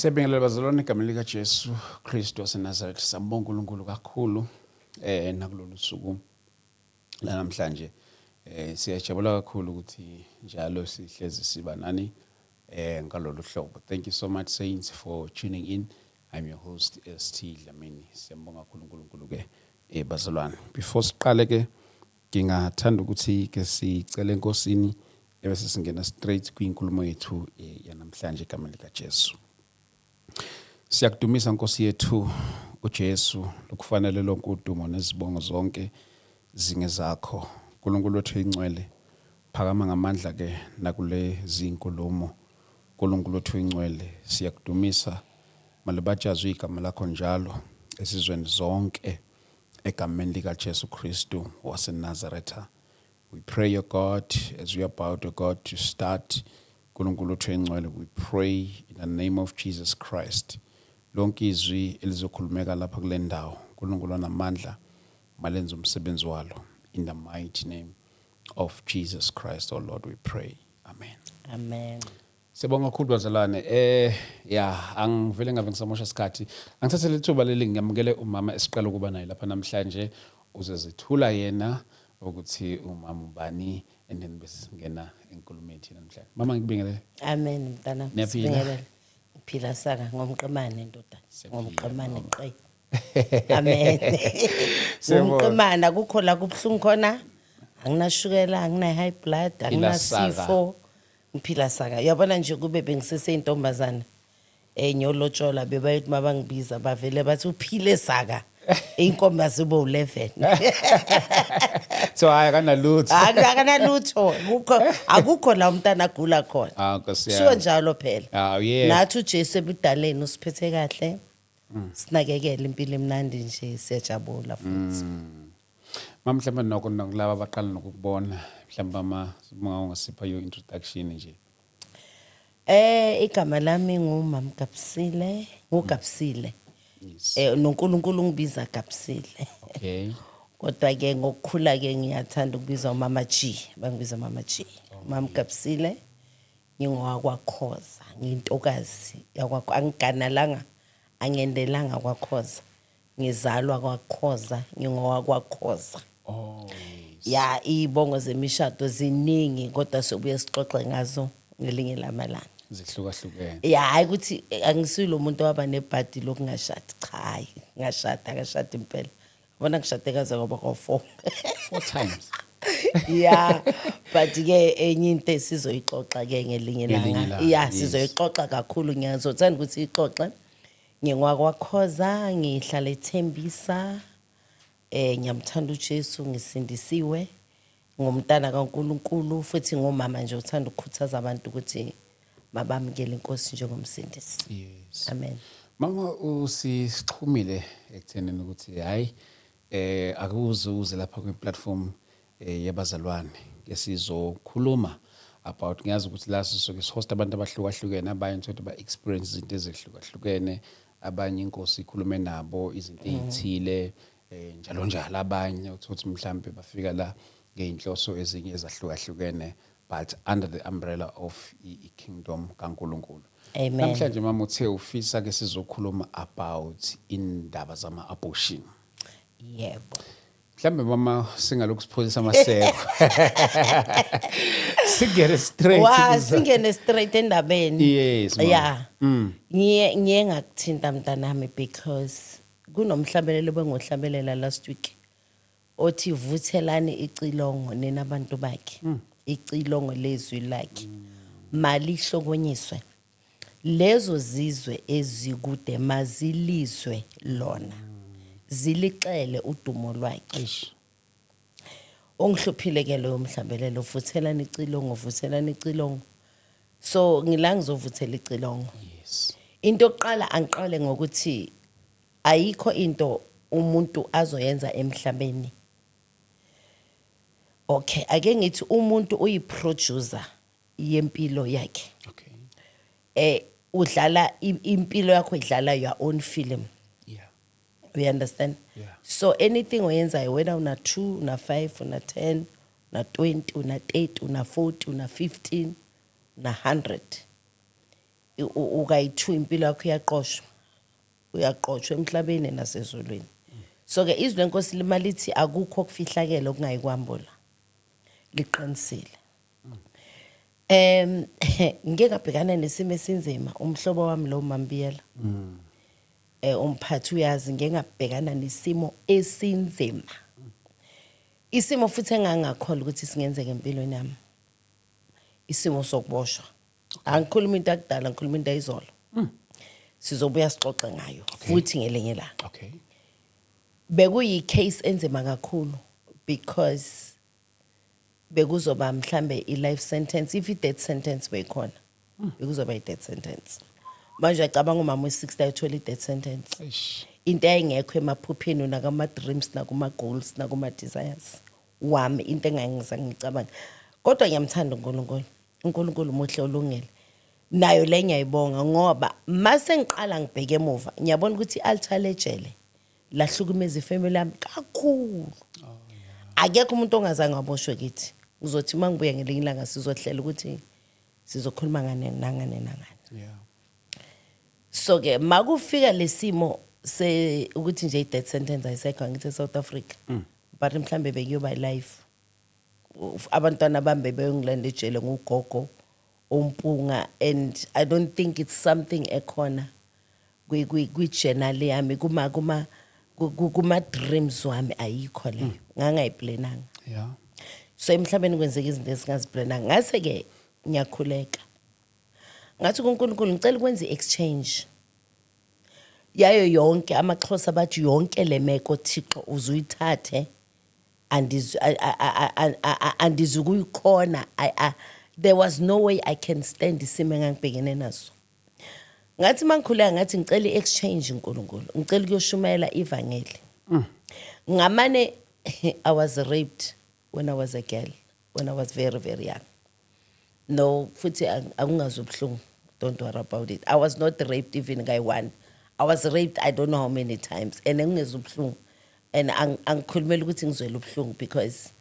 Siyabingelela bazalwane egameni lika Jesu Kristu waseNazaretha. Sambonga uNkulunkulu kakhulu nakulolu suku namhlanje. Siyajabula kakhulu ukuthi njalo sihlezi siba nani ngalolu hlobo. Thank you so much saints for tuning in. I'm your host ST Dlamini. Siyambonga kakhulu uNkulunkulu ke bazalwane. Before siqale ke ngingathanda ukuthi ke sicele enkosini ebese singena straight kwinkulumo yethu yanamhlanje egameni lika Jesu. Siyakudumisa Nkosi yethu uJesu lokufanele lonke udumo nezibongo zonke zingezakho. uNkulunkulu wethu ingcwele phakama ngamandla ke nakule zinkulumo. uNkulunkulu wethu ingcwele siyakudumisa malibatshazwe igama lakho njalo esizweni zonke egameni lika Jesu Kristu waseNazaretha. We pray, O God, as we are about, O God, to start uNkulunkulu wethu ingcwele, we pray in the name of Jesus Christ. Lonke izwi elizokhulumeka lapha kule ndawo uNkulunkulu onamandla malenze umsebenzi walo, in the mighty name of Jesus Christ, oh Lord, we pray. Amen. Amen. Sibonga kakhulu bazalwane. Angivele ngabe ngisamosha isikhathi. Angithathe lethuba leli ngamukele umama esiqala ukuba naye lapha namhlanje uzezithula yena ukuthi umama ubani and then bese singena enkulumeni yethu namhlanje. Mama ngikubingelele. Amen mntana. Niyaphila? Phila saka ngomqemane ndoda. Ngomqemane qe. Amen. Ngomqemane kukho la kubhlungu khona. Anginashukela, angina high blood, anginasifo. Ngiphila saka. Uyabona nje kube bengisese intombazana. Nyolotshola bebayithi mabangibiza bavele bathi uphile saka. Inkomba zibo 11. So akanalutho. Akanalutho. Akukho la umntana agula khona. Nkosi yami. Sho njalo phela. Yeah. Nathi uJesu ebudaleni usiphethe kahle. Sinakekela impilo emnandi nje siyajabula futhi. Mama mhlawumbe nokulaba abaqala nokukubona mhlawumbe ungasipha your introduction nje. Igama lami ngumama Gabsile, nguGabsile. Yes. noNkulunkulu ngibiza Gabsile. Okay. Kodwa ke ngokukhula ke ngiyathanda ukubiza uMama G, bangibiza uMama G. Mama Gabsile ngingowakwaKhoza, ngiyintokazi yakwakho, angiganalanga, angendelanga kwaKhoza. Ngizalwa kwaKhoza, ngingowakwaKhoza. Oh. Ya ibongo zemishado ziningi kodwa sobuye sixoxe ngazo ngelinye lamalanga. Zihlukahlukene. Ya hayi ukuthi angisilo umuntu waba nebhadi lokungashadi, cha hayi ngashada impela. Bona ngishade kaze ngoba ko4 times. Yeah, but ke enye into esizoyixoxa ke ngelinye langa. Yeah, sizoyixoxa kakhulu, ngiyazothanda ukuthi ixoxe. NgingwakwaKhoza, ngihlala eThembisa. Ngiyamthanda uJesu, ngisindisiwe. Ngumntana kaNkulunkulu futhi ngomama nje uthanda ukukhuthaza abantu ukuthi mabamukele inkosi njengomsindisi. Yes. Amen. Mama usixhumile ekuthenini ukuthi hayi akuzuze lapha kwi-platform yabazalwane ngesizokhuluma about, ngiyazi ukuthi la sisoke sihost abantu abahlukahlukene, abanye ukuthi ba experience izinto ezihlukahlukene, abanye inkosi ikhulume nabo izinto ezithile njalo njalo, abanye ukuthi mhlambe bafika la ngeinhloso ezinye ezahlukahlukene, but under the umbrella of i-kingdom kaNkulunkulu. Amen. Namhlanje mama uthe ufisa ke sizokhuluma about indaba zama-abortion. Yebo. Mhlambe mama singalokhu sipholisa amaseko. Singene straight. Singene straight endabeni. Yes mama. Yeah. Ngiye ngakuthinta mntanami because kunomhlabelelo bengohlabelela last week. Othi vuthelani icilongo nina abantu bakhe. Icilongo lezwi lakhe. Mali hlokonyiswe. Lezo zizwe ezikude mazilizwe lona. Zilixele udumo lwakhe. Ongihluphile ke lo mhlabelelo, vuthelani icilongo. So ngila ngizovuthela icilongo. Yes. Into yokuqala angiqale ngokuthi ayikho into umuntu azoyenza emhlabeni. Okay, ake ngithi umuntu uyiproducer yempilo yakhe. Okay. Udlala impilo yakho, idlala your own film. Yeah. We understand? Yeah. So anything oyenzayo, whether una 2, una 5, una 10, una 20, una 30, una 40, una 15, una 100, ukayi-2 impilo yakho uyaqoshwa emhlabeni nasezulwini. So ke izwi lenkosi limalithi akukho okufihlakele okungayikwambula liqinisile. Ngeke ngabhekana nesimo esinzima umhlobo wami lo Mambiyela umphathi uyazi ngeke ngabhekana nesimo esinzima. Isimo futhi engangakholwa ukuthi singenzeka empilweni yami. Isimo sokuboshwa. Angikhuluma into akudala ngikhuluma into ayizolo. Sizobuya sixoxe ngayo futhi ngelinye la. Okay. Bekuyi case enzima kakhulu because bekuzoba mhlambe i-life sentence if i-death sentence beyikhona. Bekuzoba i-death sentence. Manje acabanga umama we-60 ayithola i-death sentence. Into ayingekho emaphupheni nakama-dreams nakuma-goals nakuma-desires wami into engangizange ngicabanga. Kodwa ngiyamthanda uNkulunkulu. uNkulunkulu muhle olungile. Nayo le ngiyayibonga ngoba mase ngiqala ngibheke emuva ngiyabona ukuthi i-altar lejele lahlukumeza ifamily yami kakhulu. Akekho umuntu ongazange waboshwe kithi. Uzothi mangibuya ngelinye ilanga sizohlela ukuthi sizokhuluma ngane nangane. Yeah. So ke makufika lesimo se ukuthi nje i-death sentence ayisekho ngithi South Africa. But mhlambe bekuyoba life. Abantwana bambe beyongilanda ejele ngugogo umpunga and I don't think it's something ekhona kwi-journal yami kuma dreams wami ayikho leyo ngangayiplananga. Yeah. So emhlabeni kwenzeka izinto esingaziplananga ngase ke ngiyakhuleka ngathi kuNkulunkulu ngicela ukwenza i-exchange yayo yonke amaXhosa bathi yonke lemeko Thixo uzuyithathe andizukuyikhona. There was no way I can stand isimo engangibhekene naso. Ngathi mangikhuleka ngathi ngicela i-exchange uNkulunkulu ngicela ukuyoshumayela ivangeli. Ngamane I was raped when I was a girl, when I was very, very young. No, futhi akungazubhlungu. Don't worry about it. I was not raped even by one. I was raped I don't know how many times. And ngizubhlungu. And angikhulumela ukuthi ngizwela ubhlungu because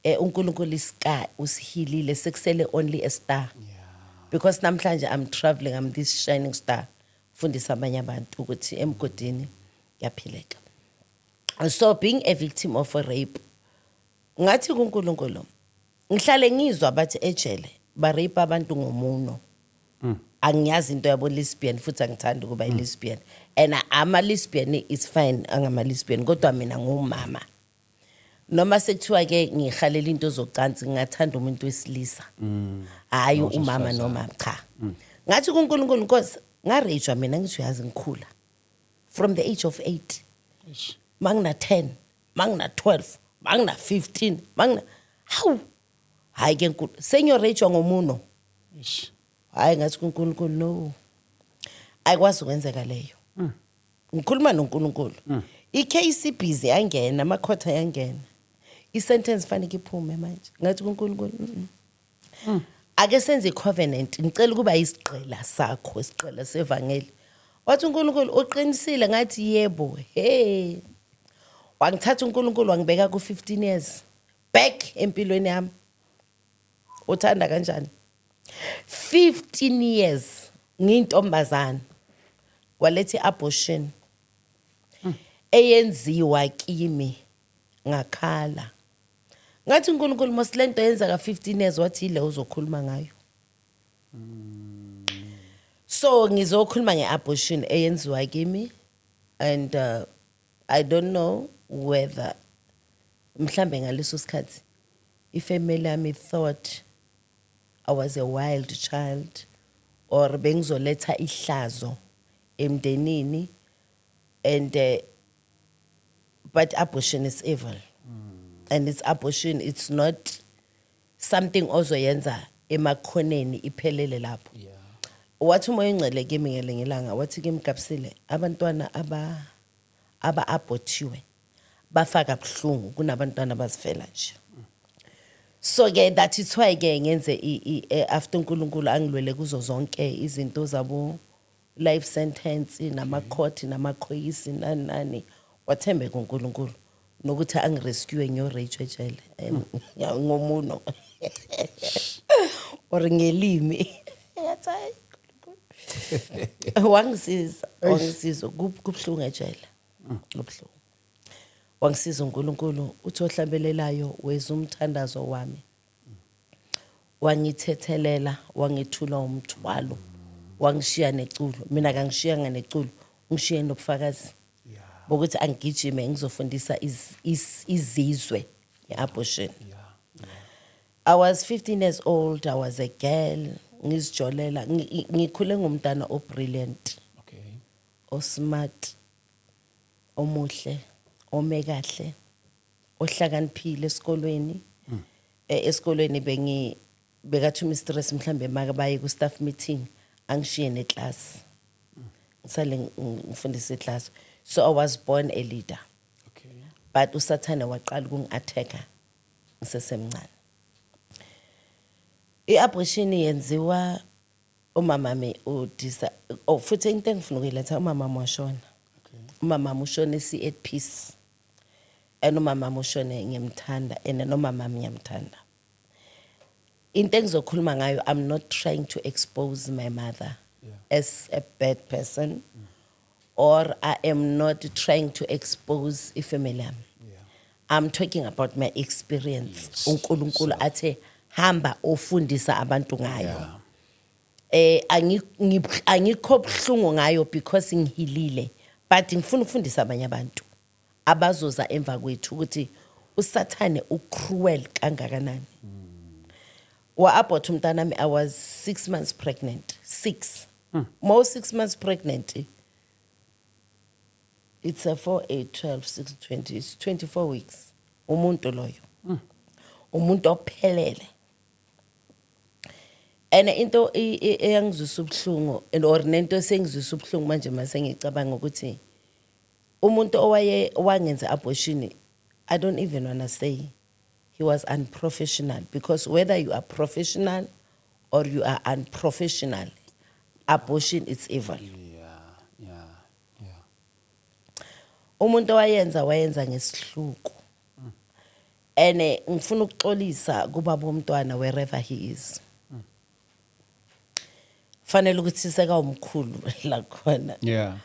uNkulunkulu iska usihilile sekusele only a star. Because namhlanje I'm traveling, I'm this shining star. Fundisa abanye abantu ukuthi emgodini yaphileka. So being a victim of a rape, ngathi kuNkulunkulu ngihlale ngizwa bathi ejele ba rape abantu ngomuno. Angiyazi into yabo lesbian futhi angithanda ukuba lesbian. And ama lesbian is fine angama lesbian kodwa mina ngumama. Noma sekuthiwa ke ngihalela into zocansi ngingathanda umuntu wesilisa. Hayi umama noma cha. Ngathi kuNkulunkulu Nkosi ngarejwa mina ngithi uyazi ngikhula. From the age of 8. Mangina 10, mangina 12, mangina 15, mangina hawu. Hayi ke nkulu senyorejwa ngomuno. Hayi ngathi kuNkulunkulu no. Ayikwazi ukwenzeka leyo. Ngikhuluma noNkulunkulu. I-case busy yangena, amakhotha yangena. I-sentence fanele iphume manje. Ngathi kuNkulunkulu ake senze i-covenant. Ngicela ukuba isigqila sakho, isigqila sevangeli. Wathi uNkulunkulu uqinisile ngathi yebo. Hey. Wangithatha uNkulunkulu wangibeka ku-15 years. Back empilweni yami. Uthanda kanjani? 15 years ngintombazana. Walethi abortion. Eyenziwa kimi ngakhala. Ngathi uNkulunkulu mosilento yenza ka 15 years wathi ile uzokhuluma ngayo. So ngizokhuluma ngeabortion eyenziwa kimi and I don't know whether mhlambe ngaleso sikhathi ifamily yami thought I was a wild child or bengizoletha ihlazo emndenini and but abortion is evil. And it's abortion, it's not something ozoyenza emakhoneni iphelele lapho. Wathi umoya ingcele kimi ngelinye ilanga wathi kimi Kapsile abantwana abortiwe bafaka buhlungu kunabantwana bazifela nje. So ke that is why ke ngenze after uNkulunkulu angilwele kuzo zonke izinto zabo life sentence nama court nama khoyisi nani wathembe kuNkulunkulu nokuthi angirescue nyorage ejele ngomuno or ngelimi yathi wangisiza kubhlungu ejele kubhlungu wangisiza uNkulunkulu uthi ohlabelelayo weza umthandazo wami wangithethelela wangithula umthwalo wangishiya neculo mina kangishiyanga neculo ngishiye nobufakazi bokuthi angigijime ngizofundisa izizwe ngeabortion. I was 15 years old. I was a girl. Ngizijolela ngikhule ngumntana obrilliant. Okay. Osmart. Omuhle, omekahle. Ohlakaniphile esikolweni. Esikolweni bekathi mistress mhlambe makabaye ku staff meeting angishiye neclass. Ngisale ngifundisa eclass. So I was born a leader. Okay. But uSathane waqala ukungi-attacka ngisesemncane. I-abortion yenziwa umama mami udisa futhi into engifuna ukuyiletha umama washona. Okay. Umama ushone at peace. And umama ushone ngiyamthanda and nomama mami ngiyamthanda. Into engizokhuluma ngayo, I'm not trying to expose my mother as a bad person. Or I am not trying to expose ifamily yami. I'm talking about my experience. uNkulunkulu athe hamba ofundisa abantu ngayo. Angikho buhlungu ngayo because ngihilile, but ngifuna ukufundisa abanye abantu abazoza emva kwethu ukuthi uSathane ucruel kangakanani. Wa-abort umntanami, I was 6 months pregnant. 6. More 6 months pregnant. It's a 4, 8, 12, 6, 20. It's 24 weeks. Umuntu loyo. Umuntu ophelele. And into eyangizwisa ubuhlungu or nento sengizwisa ubuhlungu manje mase ngicabanga ukuthi umuntu owaye wangenza abortion, I don't even want to say he was unprofessional, because whether you are professional or you are unprofessional, abortion is evil. Umuntu wayenza ngesihluku. And ngifuna ukuxolisa kubaba womntwana wherever he is. Fanele ukuthi siseka umkhulu la khona. Yeah.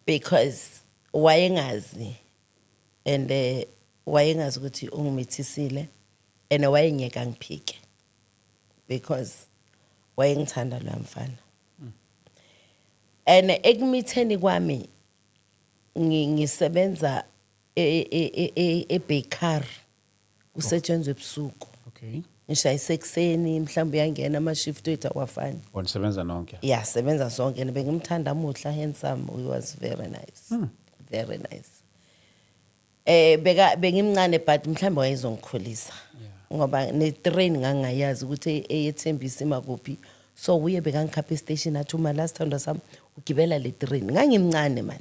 Because wayengazi and wayengazi ukuthi ungimithisile and wayengeka ngiphike because wayengithanda lo mfana. And ekumitheni kwami ngisebenza ebakery kusetshenzwe ebusuku. Okay. Ngishayisa ekseni mhlawumbe uyangena ama shift wethu awafani. Wanisebenza nonke? Yeah, sebenza sonke. Bengimthanda muhla, handsome. He was very nice. Very nice. Bengimncane but mhlawumbe wayezongikhulisa. Ngoba ne train ngangayazi ukuthi eyethembisa imakuphi. So uye bekangikhapha e-station athi uma last time sami ugibela le train. Ngangimncane man.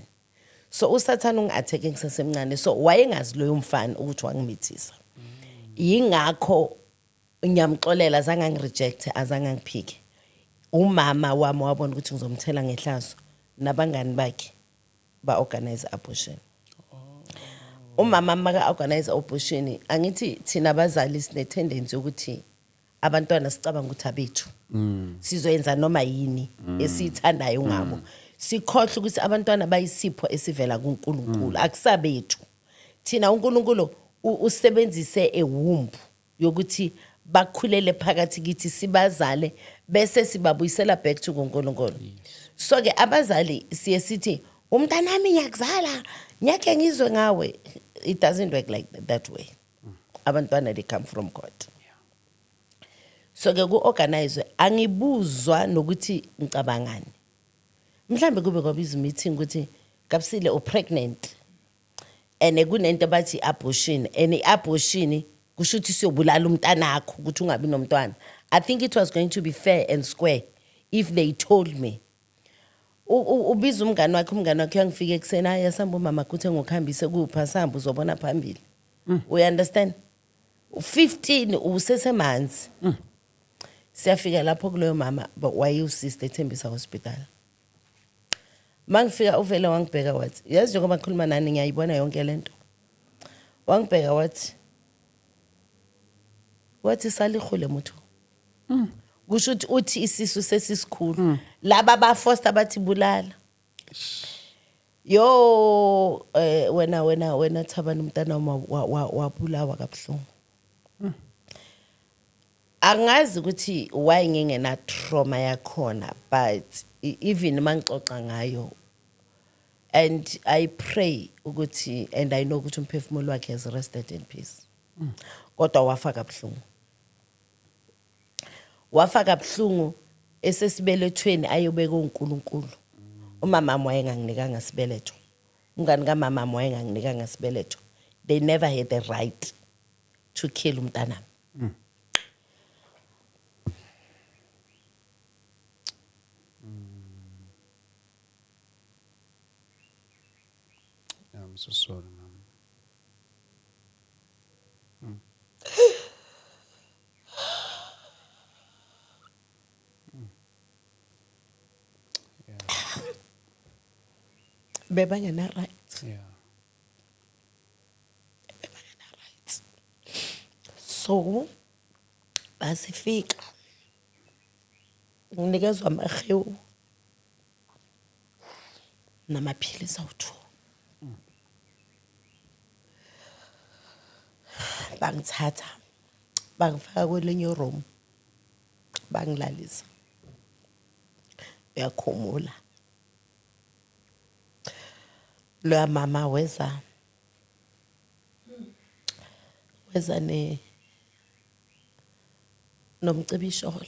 So uSathane ungi-attack ngisasemncane. So wayengazi loyo mfana ukuthi wangimithisa. Yingakho ngiyamxolela azange ngireject, azange ngiphike. Umama wami wabona ukuthi ngizomthela ngehlazo nabangani bakhe ba organize abortion. Umama maka organize abortion, angithi thina abazali sine tendency ukuthi abantwana sicabanga ukuthi abethu. Sizoyenza noma yini esithandayo ngabo. Sikhohle ukuthi abantwana bayisipho esivela kuNkulunkulu, akusabethu. Thina uNkulunkulu usebenzise ewumbu yokuthi bakhulele phakathi kithi sibazale bese sibabuyisela back to kuNkulunkulu. So ke abazali siye sithi umntanami ngiyakuzala nyakhe ngizwe ngawe. It doesn't work like that way. Abantwana they come from God. So ke ku-organize angibuzwa nokuthi ngicabangani. Mhlambe kube kwabiza meeting ukuthi Kapsile u pregnant and kunento bathi abortion, and abortion kusho ukuthi siyobulala umntanakho ukuthi ungabi nomntwana. I think it was going to be fair and square if they told me. Ubiza umngani wakhe uyangifika ekseni aya samba umama kuthe ngokuhambise kupha samba uzobona phambili. We understand? 15 usesemanzi. Siyafika lapho kuloyo mama waye usister eThembisa Hospital. Mangifika uvela wangibheka wathi, yazi njengoba ngikhuluma nani ngiyayibona yonke lento. Wangibheka wathi salikhule muthu. kusho ukuthi uthi isisu sesisikhulu laba bafoster bathi bulala yo wena Thabani umntana wabulawa kabuhlungu angazi ukuthi why ngingena trauma yakhona but even mangixoxa ngayo and I pray ukuthi and I know ukuthi umphefumulo wakhe has rested in peace kodwa wafa kabuhlungu esesibelethweni ayobeka uNkulunkulu umama wayenganginikanga sibeletho umngani kamama wayenganginikanga sibeletho they never had the right to kill umntana I'm so sorry, ma'am. bebangena right Yeah. so basifika nginikezwa amahewu namaphilisi awu2 bangithatha bangifaka kwelinye room bangilalisa uyakhumula lo mama weza nomcibisholo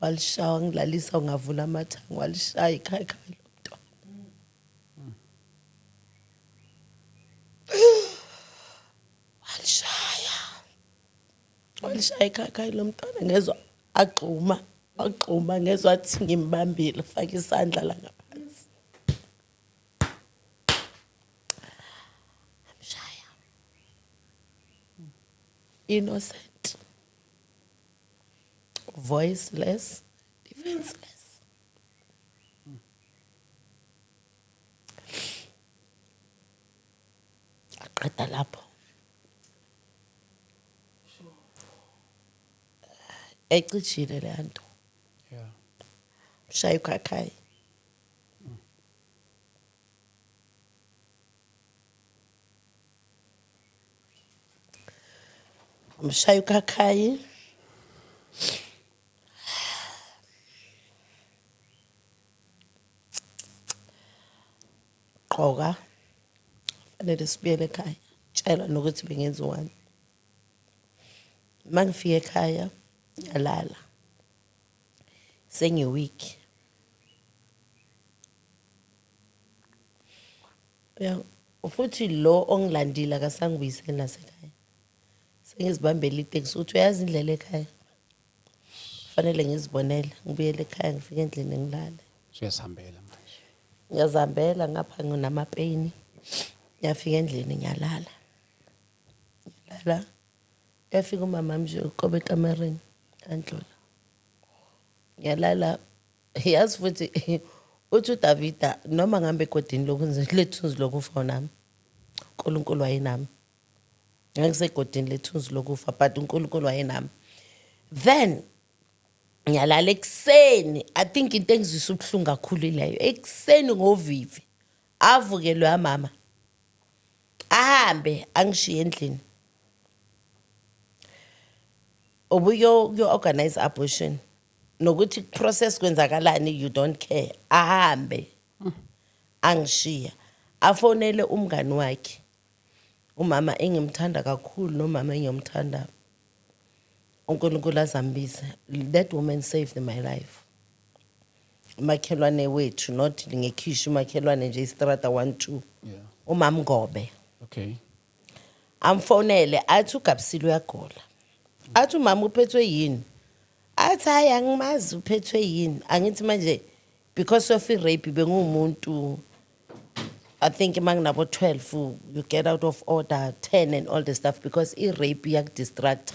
walishaya ngilalisa ungavula amathanga walishaya ikhaya lomntwana walishaya ikhaya lomntwana ngezwa agxuma ngezwa athi ngimbambile faka isandla la ngaphansi amshaya innocent voiceless defenseless aqeda lapho ecijile le nto Yeah. mshaya ukhakhayi mshaya ukhakhayi qoka fanele sibuyele ekhaya tshela nokuthi bengenziwani mangifika ekhaya ngiyalala sengiweek ya futhi lo ongilandile akasangibuyiseni nasekhaya sengizibambela iteksi uthi uyazi indlela ekhaya fanele ngizibonele ngibuyele ekhaya ngifike endlini ngilale Siyasihambela manje. ngiyazihambela ngapha nginamapain ngiyafika endlini ngiyalala yafika umama manje uqobe ekamereni andlula ngiyalala yazi futhi uthi uDavida noma ngihambe egodini lokunze lethunzi lokufa nami uNkulunkulu wayenami ngisegodini lethunzi lokufa but uNkulunkulu wayenami then ngiyalala ekseni I think into engizwisa ubuhlungu kakhulu ileyo ekseni ngovivi avuke lo mama ahambe angishiye endlini obuyo organize abortion nokuthi process kwenzakalani you don't care ahambe angishiya afonele umngani wakhe umama engimthanda kakhulu nomama engiyomthanda uNkulunkulu azambisa that woman saved my life umakhelwane wethu not ngekhishi umakhelwane nje istrata 12 Yeah. umama Ngobe Okay. amfonele athi uGabsile uyagola athi umama uphethwe yini athi hayi angimazi uphethwe yini angithi manje because of rape bengumuntu I think manginabo 12 you get out of order 10 and all the stuff because rape distract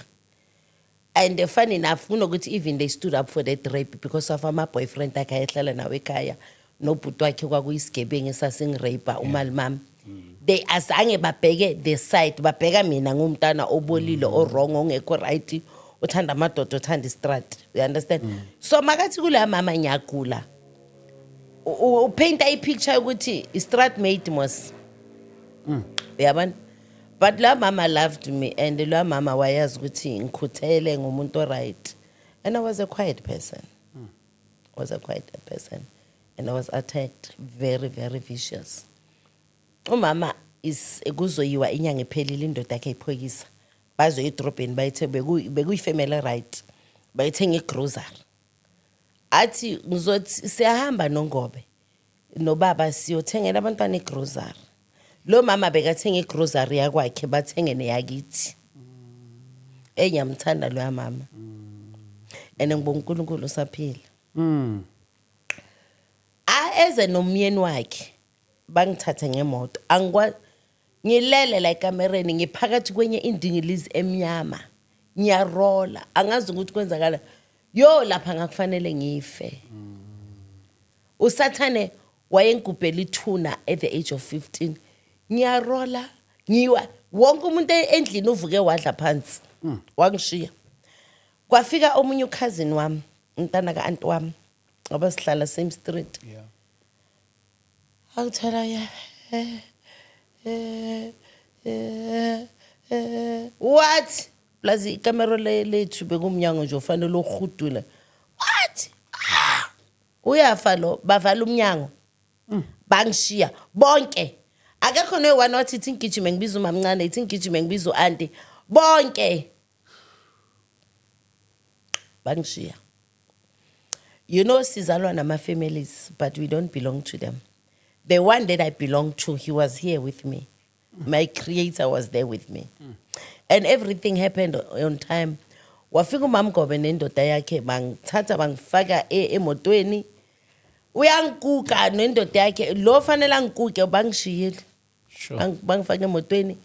and funny enough kunokuthi even they stood up for that rape because of my boyfriend akayehlala nawe ekhaya nobhuti wakhe kwakuyisigebengu esasingirape umalimami they azange babheke the side babheka mina ngumntana obolile o wrong ongekho right uthanda amadoda uthanda istrat you understand so makathi kula mama nyagula upaint a picture ukuthi istrat made mos yabona but la mama loved me and la mama wayazi ukuthi ngikhuthele ngumuntu right and I was a quiet person and I was attacked very very vicious umama is kuzoyiwa inyanga ephelile indoda yakhe iphokisa bazo edrobheni bayithe bekuyifamily right bayithenga igrocery athi ngizothi siyahamba noNgobe nobaba siyothengela abantwana igrocery lo mama bekathenga igrocery yakwakhe bathenge neyakithi enyamthanda lo mama ene ngibonga uNkulunkulu usaphila eze nomyeni wakhe bangithatha ngemoto ngilele la ekamereni ngiphakathi kwenye indingilizi emnyama ngiyarola angazi ukuthi kwenzakala yo lapha ngakufanele ngife usathane wayengigubhela ithuna at the age of 15 ngiyarola ngiwa wonke umuntu endlini uvuke wadla phansi wangishiya kwafika omunye cousin wami umntana kaanti wami abasihlala same street angithola ya what plus ikamera lethu bekumnyango nje ufanele ukhudula what uyafa lo bavala umnyango bangishiya bonke akekho noyone wathi ithi ngigijime ngibiza umamncane ithi ngigijime ngibiza uanti bonke bangishiya you know sizalwa nama families but we don't belong to them the one that I belong to he was here with me my creator was there with me and everything happened on time wafika uMamgobe nendoda yakhe bangithatha bangifaka emotweni uyangikuka nendoda yakhe lo fanele ngikuke bangishiyile bangifaka emotweni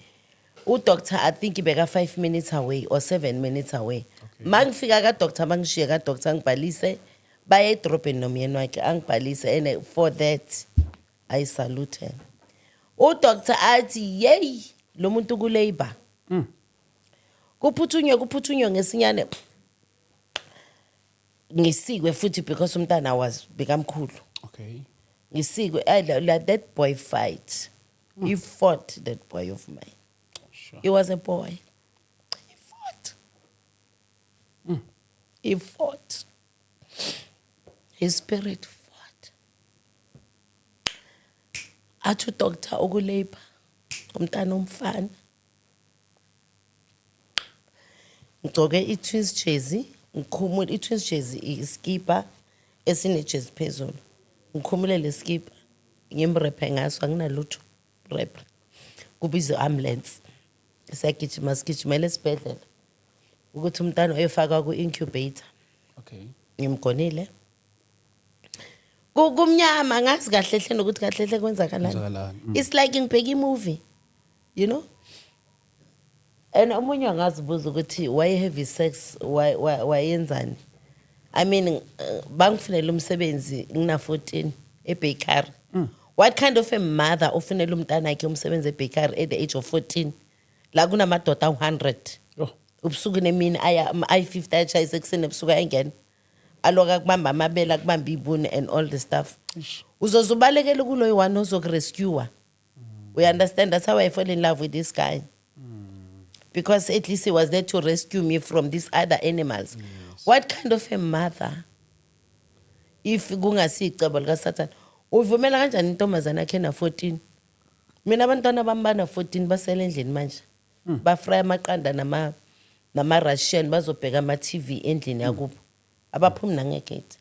udoctor I think beka 5 minutes away or 7 minutes away mangifika ka doctor bangishiye ka doctor ngibhalise baye edrobheni nomyeni wakhe angibhalise and for that I salute him udoctor athi yey lo muntu ku labor kuphuthunyo ngesinyane ngisikwe futhi because umntana was bekamkhulu ngisikwe let that boy fight he fought that boy of mine he was a boy he fought his spirit fought athu doctor okulabor umntana umfana ngigcoke i-twins jersey ngikhumule i-twins jersey iskipa esine jersey phezulu ngikhumule le skipa ngimrephe ngaso anginalutho rep kubiza ambulance sigijimele esibhedlela ukuthi umntana oyefaka ku incubator ngimgonile kumnyama ngazi kahle hle nokuthi kahle hle kwenzakalani it's like ngibheka imovie you know and omunye angazibuza ukuthi why heavy sex why yenzani I mean bangifunela umsebenzi ngina 14 ebakery what kind of a mother ofunela umntana yakhe umsebenzi ebakery at the age of 14 la kunamadoda 100 ubusuku nemini aya i50 ayachayisa kusene ebusuku ayengena aloka kubamba amabela kubamba ibune and all the stuff uzozubalekela kulo yiwani ozokurescue we understand that's how I fell in love with this guy because at least he was there to rescue me from these other animals what kind of a mother if kungasicebo lika Satan uvumela kanjani intombazana yakhe na 14 mina abantwana bambana 14 basele endlini manje bafrya amaqanda nama Russian bazobheka ama TV endlini yakubo abaphumi nangegate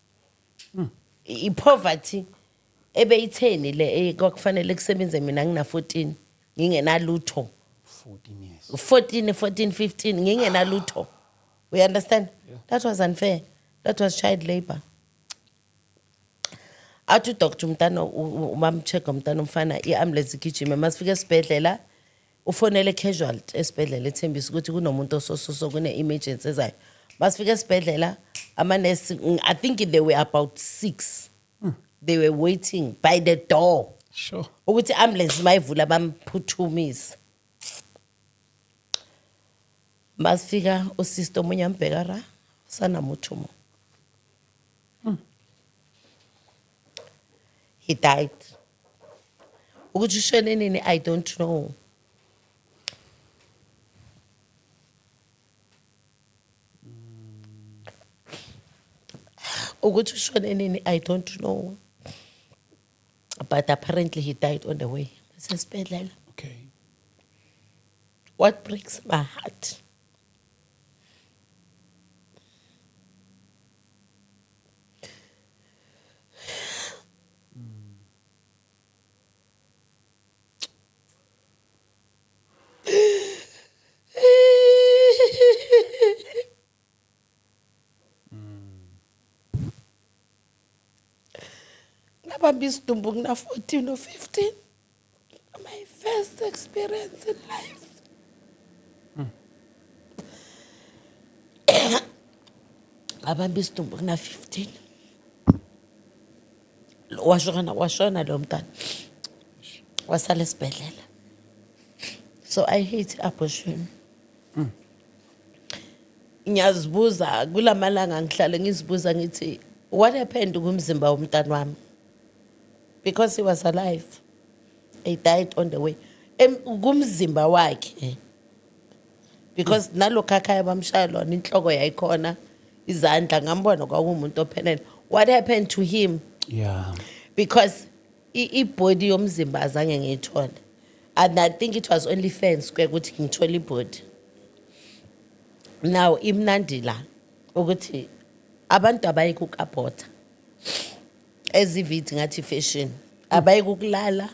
ipoverty ebeyitheni le kwakufanele kusebenze mina ngina 14 ngingenalutho 14 15 ngingenalutho we understand that was unfair that was child labor athu doctor umntana umamcheck umntana umfana iambulance igijima masifika esibhedlela ufonele casualty esibhedlela ethembisa ukuthi kunomuntu osososo kune emergency ezayo masifika esibhedlela ama nurse I think they were about 6 they were waiting by the door Sure. ukuthi ambulance mayivula bamphuthumise. Masifika usister omunye ambheka ra sanamuthumo. He died. Ukuthi ushone nini I don't know. Ukuthi ushone nini I don't know. But apparently he died on the way. Sesibhedlela. Okay. What breaks my heart? Ngabamba isidumbu kuna 14 or 15. My first experience in life. Ngabamba isidumbu kuna 15. Washona lo mntana. Wasala esibhedlela. So I hate abortion. Ngiyazibuza kulamalanga ngihlale ngizibuza ngithi what happened kumzimba womntana wami? Because he was alive. He died on the way. Kumzimba wakhe. Because nalokho akhaya bamshaya lona inhloko yayikhona izandla ngambona kwakumuntu ophelele. What happened to him? Yeah. Because ibody yomzimba azange ngiyithole. And I think it was only fence ukuthi ngithole ibody. Now imnandila ukuthi abantu abayike ukabhotha ezivithi ngathi fashion abayike ukulala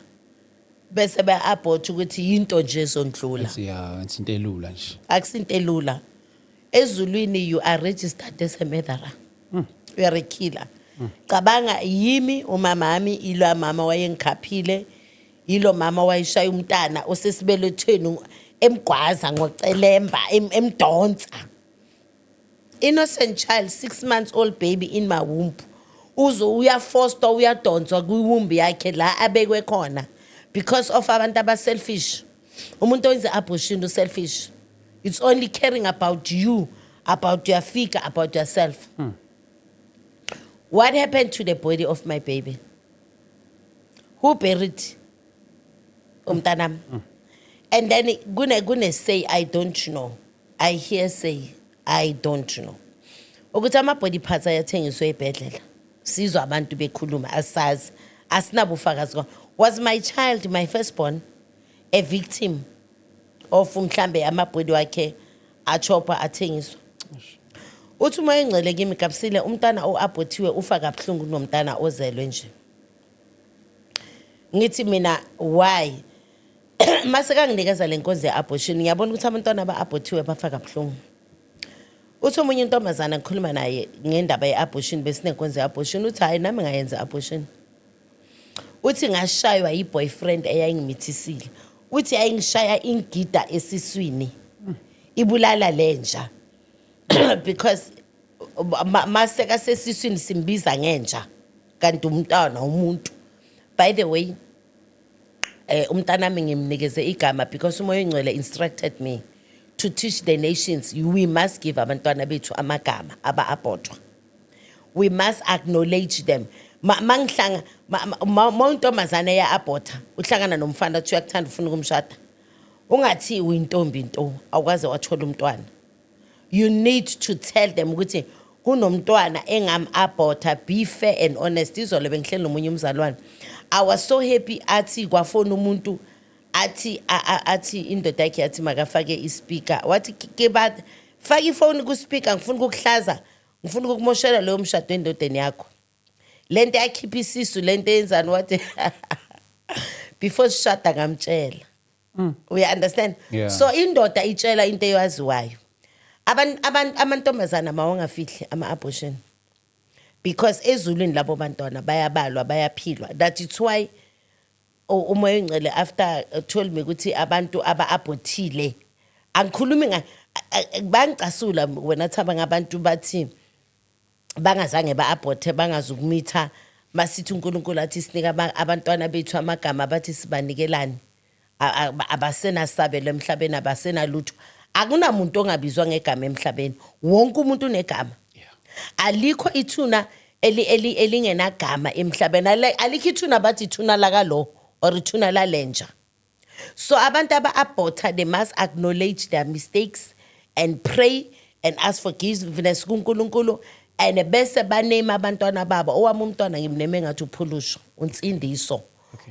bese ba-abort ukuthi yinto nje ezondlula. Yeah, it's into elula nje. Akusinto elula. Ezulwini you are registered as a murderer. You are a killer. Cabanga yimi umama wami ilo mama wayengikhaphile yilo mama wayishaya umntana osesibelethweni emgwaza ngocelemba emdonsa. Innocent child, 6 months old baby in my womb. Uya foster uyadonswa kwiwomb yakhe la abekwe khona because of abantu aba selfish. Umuntu owenza abortion selfish. It's only caring about you, about your figure, about yourself. What happened to the body of my baby? Who buried umntanam? And then gune say I don't know. I hear say I don't know. Ukuthi ama-body parts ayathengiswa ebhedlela. Sizwa abantu bekhuluma asazi asinabo ufakazi. Was my child, my firstborn, a victim of mhlambe ama-body wakhe achopha athengiswa? Uthi uma engcele kimi kapsile umntana oabortiwe ufa kabuhlungu nomntana ozelwe nje. Ngithi mina why? Mase kanginikeza lenkonzo yeabortion ngiyabona ukuthi abantwana aba-abortiwe bafa kabuhlungu. Uthi omunye intombazana ngikhuluma naye ngendaba yeabortion besinenkonzo yeabortion uthi hayi nami ngayenza abortion. Uthi ngashaywa yi-boyfriend eyayingimithisile. Uthi yayingishaya ingida esiswini. Ibulala lenja. Because maseka sesiswini simbiza ngenja kanti umntana umuntu. By the way, umntana nami ngimnikeze igama because umoya ongcwele instructed me to teach the nations we must give abantwana bethu amagama aba-abortwa. We must acknowledge them. Mangihlanga mawuntombazana ya-aborta uhlangana nomfana uthi uyakuthanda ufuna ukumshada. Ungathi uyintombi nto awukaze wathola umntwana. You need to tell them ukuthi kunomntwana engam-aborta, be fair and honest. Izolo bengihleli nomunye umzalwane. I was so happy athi kwafona umuntu athi indoda yakhe yathi makafake ispeaker. Wathi ke bathi faka ifoni ku-speaker ngifuna ukukuhlaza ngifuna ukukumoshela leyo mshado endodeni yakho. Lento yakhipha isisu lento yenzani wathi before sishada ngamtshela. We understand? Yeah. So indoda itshela into eyaziwayo. Amantombazana mawangafihli ama-abortion because ezulwini labo bantwana bayabalwa bayaphilwa. That is why umoya ongcwele after told me ukuthi abantu aba-abortile angikhulumi bangicasula wena thaba ngabantu bathi bangazange ba-aborte bangazukumitha masithi uNkulunkulu athi sinika abantwana bethu amagama bathi sibanikelani abasenasabelo emhlabeni abasenalutho akunamuntu ongabizwa ngegama emhlabeni wonke umuntu unegama alikho ithuna elingenagama emhlabeni alikho ithuna bathi ithuna lakalo or ithuna lalenja so abantu aba-aborta they must acknowledge their mistakes and pray and ask forgiveness kuNkulunkulu and bese baname abantwana babo owami umntwana ngimneme ngathi uphulusho unsindiso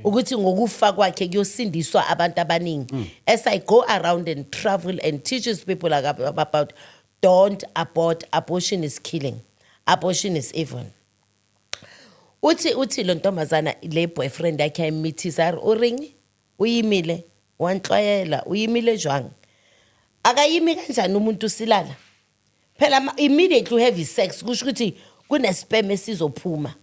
ukuthi ngokufa kwakhe kuyosindiswa abantu abaningi as I go around and travel and teaches people about don't abort, abortion is killing, abortion is evil. Uthi lo ntombazana le boyfriend yakhe ayimithisa uring uyimile wanhlwayela uyimile jwang akayimi kanjani umuntu silala phela immediately have sex kusho ukuthi kune sperm esizophuma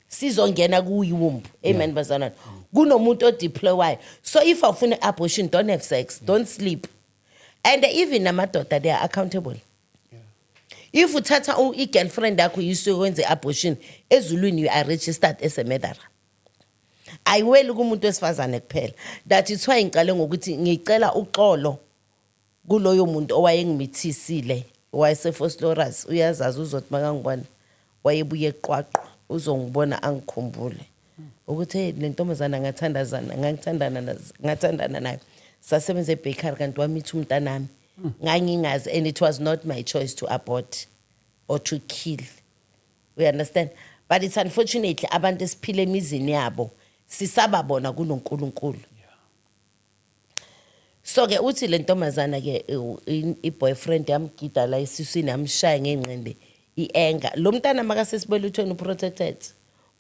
sizongena kuyiwumbu amen bazana kunomuntu odeploywayo so if awufuna abortion don't have sex don't sleep and even namadoda they are accountable if uthatha i-girlfriend yakho yisukwenze abortion ezulwini you are registered as a murderer ayiweli kumuntu wesifazane kuphela that is why ngiqale ngokuthi ngicela uxolo kuloyo muntu owayengimithisile wayeseFosloras uyazazi uzothi makangibona wayebuye eqwaqwa uzongibona angikhumbule ukuthi le ntombazana ngathandana nayo sasebenza ebakery kanti wamitha umntanami ngangingazi and it was not my choice to abort or to kill we understand but it's unfortunately abantu esiphile emizini yabo sisababona kunoNkulunkulu so ke uthi le ntombazana ke i-boyfriend yamgida la isiswini yamshaya ngenqindi ienga lo mntana makasesibeluthweni uprotected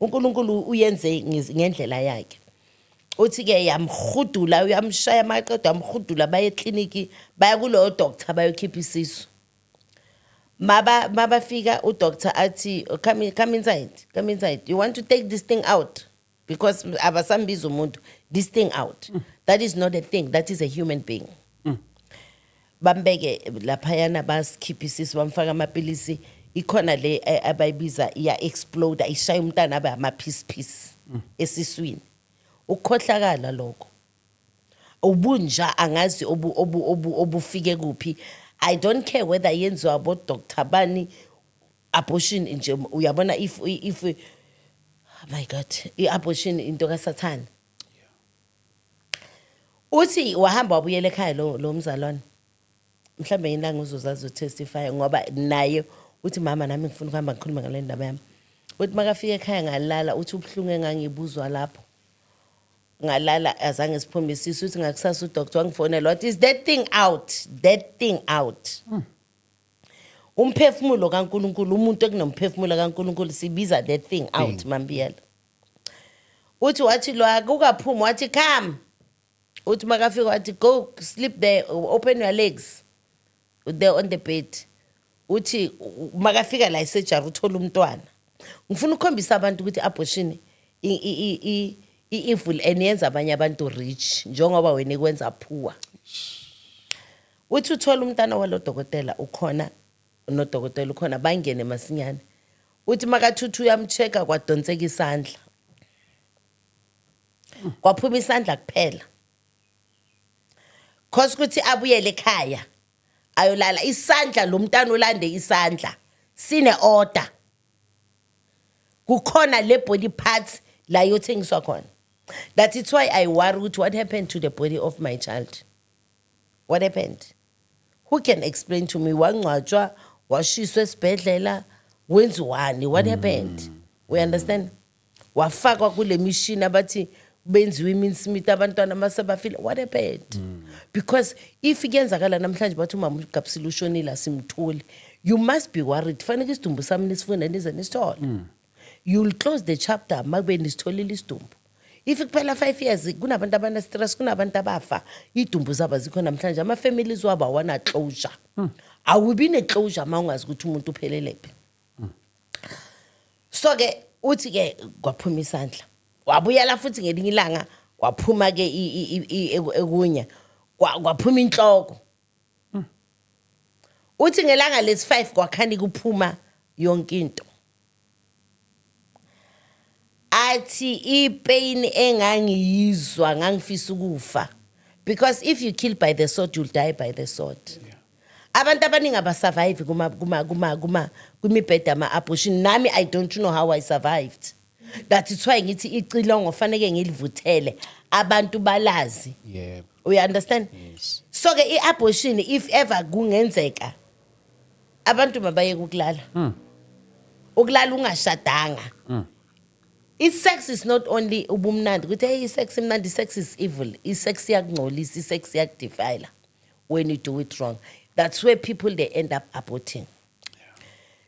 uNkulunkulu uyenze ngendlela yakhe uthi ke yamhudula uyamshaya maqedwa yamhudula baye eclinic baya kulo doctor bayokhipha isisu mabafika udoctor athi come inside you want to take this thing out because abasambiza umuntu this thing out that is not a thing that is a human being bambeke lapha yana basikhipha isisu bamfaka amapilisi ikhona le abayibiza iya explode ayishaya umntana abe ama piece esiswini ukukhohlakala lokho ubunja angazi obufike kuphi I don't care whether yenziwa abo doctor bani abortion nje uyabona if oh my god i-abortion into kaSathane uthi wahamba wabuyela ekhaya lo mzalwane mhlambe yinanga uzozazi utestify ngoba naye uthi mama nami ngifuna ukuhamba ngikhuluma ngale ndaba yami uthi makafika ekhaya ngalala uthi ubhlungu engangibuzwa lapho ngalala azange siphume isisu uthi ngakusasa udoctor wangifonela what is that thing out umphefumulo kaNkulunkulu umuntu okunomphefumulo kaNkulunkulu sibiza that thing out mambiyela uthi wathi lo akukaphuma wathi come uthi makafika wathi go sleep there open your legs there on the bed uthi makafika la isejari uthola umntwana ngifuna ukukhombisa abantu ukuthi abortion evil eniyenza abanye abantu rich njengoba wena ikwenza poor uthi uthola umntana walodokotela ukhona nodokotela ukhona bangene masinyane uthi makathuthu uyamcheka kwadonseka isandla kwaphuma isandla kuphela cause kuthi abuyele ekhaya ayolala isandla lo mntana olande isandla sine order kukhona le body parts la yothengiswa khona that is why I worry what happened to the body of my child what happened who can explain to me wangcwatshwa washiswa esibhedlela wenziwani what happened we understand wafakwa kule machine abathi benziwe iminsimita abantwana masebafile what happened because if ikenzakala namhlanje bathi umama uGapsile ushonile asimtholi you must be worried fanele isidumbu sami nisifuna nize nisithola you'll close the chapter makube nisitholile isidumbu if kuphela 5 years kunabantu abana stress kunabantu abafa idumbu zaba zikho namhlanje ama families waba wana closure awubi ne closure mawungazi ukuthi umuntu uphelelepe so ke uthi ke kwaphuma isandla wabuya la futhi ngelinye ilanga waphuma ke ekunya kwaphuma inhloko uthi ngelanga lesi 5 kwakhani kuphuma yonke into athi ipain engangiyizwa ngangifisa ukufa because if you kill by the sword you'll die by the sword. Abantu abaningi abasurvive kumibheda ama-abortion. Nami I don't know how I survived. That is why ngithi icilongo faneke ngilivuthele abantu balazi. Yeah. We understand? Yes. So ke i-abortion if ever kungenzeka abantu mabaye ukulala. Ukulala ungashadanga. I-sex is not only ubumnandi ukuthi hey i-sex imnandi, sex is evil. I-sex iyakungcolisa, i-sex iyakudefile when you do it wrong. That's where people they end up aborting.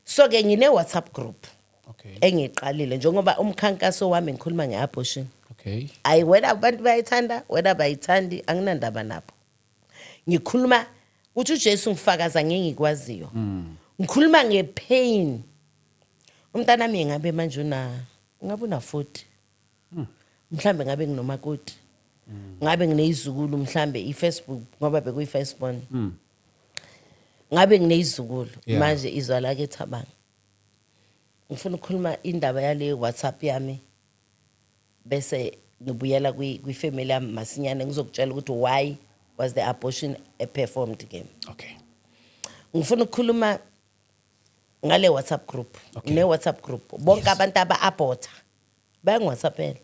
So ke ngine WhatsApp group. Okay. Engiqalile njengoba umkhankaso wami ngikhuluma nge-abortion. Okay. Ayi whether abantu bayithanda whether bayithandi anginandaba nabo. Ngikhuluma uthi uJesu ngifakaza ngengikwaziyo. Ngikhuluma ngepain. Umntana wami ngabe manje ngabe una 40. Mhlambe ngabe nginomakoti. Ngabe nginezizukulu mhlambe iFacebook ngoba bekuyiFirstborn. Ngabe nginezizukulu manje izwa la ke thabanga. Ngifuna ukukhuluma indaba yale WhatsApp yami bese ngibuyela kwi-family yami masinyane ngizokutshela ukuthi why was the abortion performed again. Okay. Ngifuna ukukhuluma ngale WhatsApp group. Ne WhatsApp group bonke abantu aba-aborta bayangwhatsappela.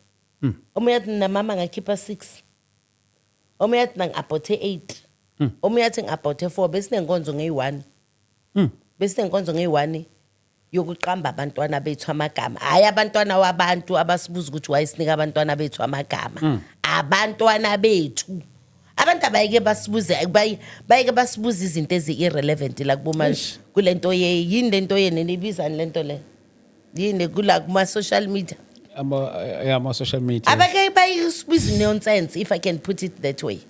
Omunye yathi na mama ngakhipha 6. Omunye yathi ngi-aborte 8. Omunye yathi ngi-aborte 4 bese nenkonzo ngeyi-1. Bese nenkonzo ngeyi-1 yokuqamba abantwana bethu amagama. Hayi abantwana wabantu abasibuza ukuthi wayisinika abantwana bethu amagama. Abantwana bethu. Abantu abayike basibuze bayike basibuza izinto ezi-irrelevant la kuboma kulento yini lento yeni nibizani lento le. Yini kula kuma social media. ama social media. Abake bayisibuza nonsense if I can put it that way.